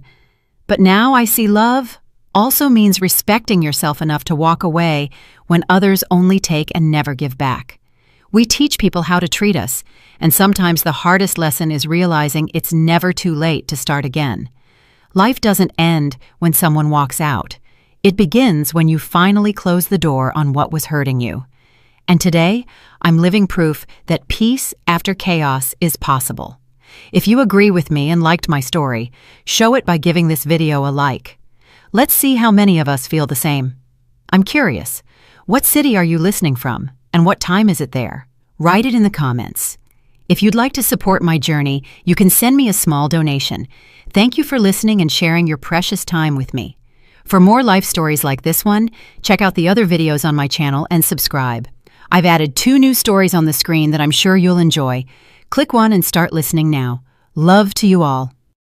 But now I see love also means respecting yourself enough to walk away when others only take and never give back. We teach people how to treat us, and sometimes the hardest lesson is realizing it's never too late to start again. Life doesn't end when someone walks out. It begins when you finally close the door on what was hurting you. And today, I'm living proof that peace after chaos is possible. If you agree with me and liked my story, show it by giving this video a like. Let's see how many of us feel the same. I'm curious, what city are you listening from, and what time is it there? Write it in the comments. If you'd like to support my journey, you can send me a small donation. Thank you for listening and sharing your precious time with me. For more life stories like this one, check out the other videos on my channel and subscribe. I've added 2 new stories on the screen that I'm sure you'll enjoy. Click one and start listening now. Love to you all.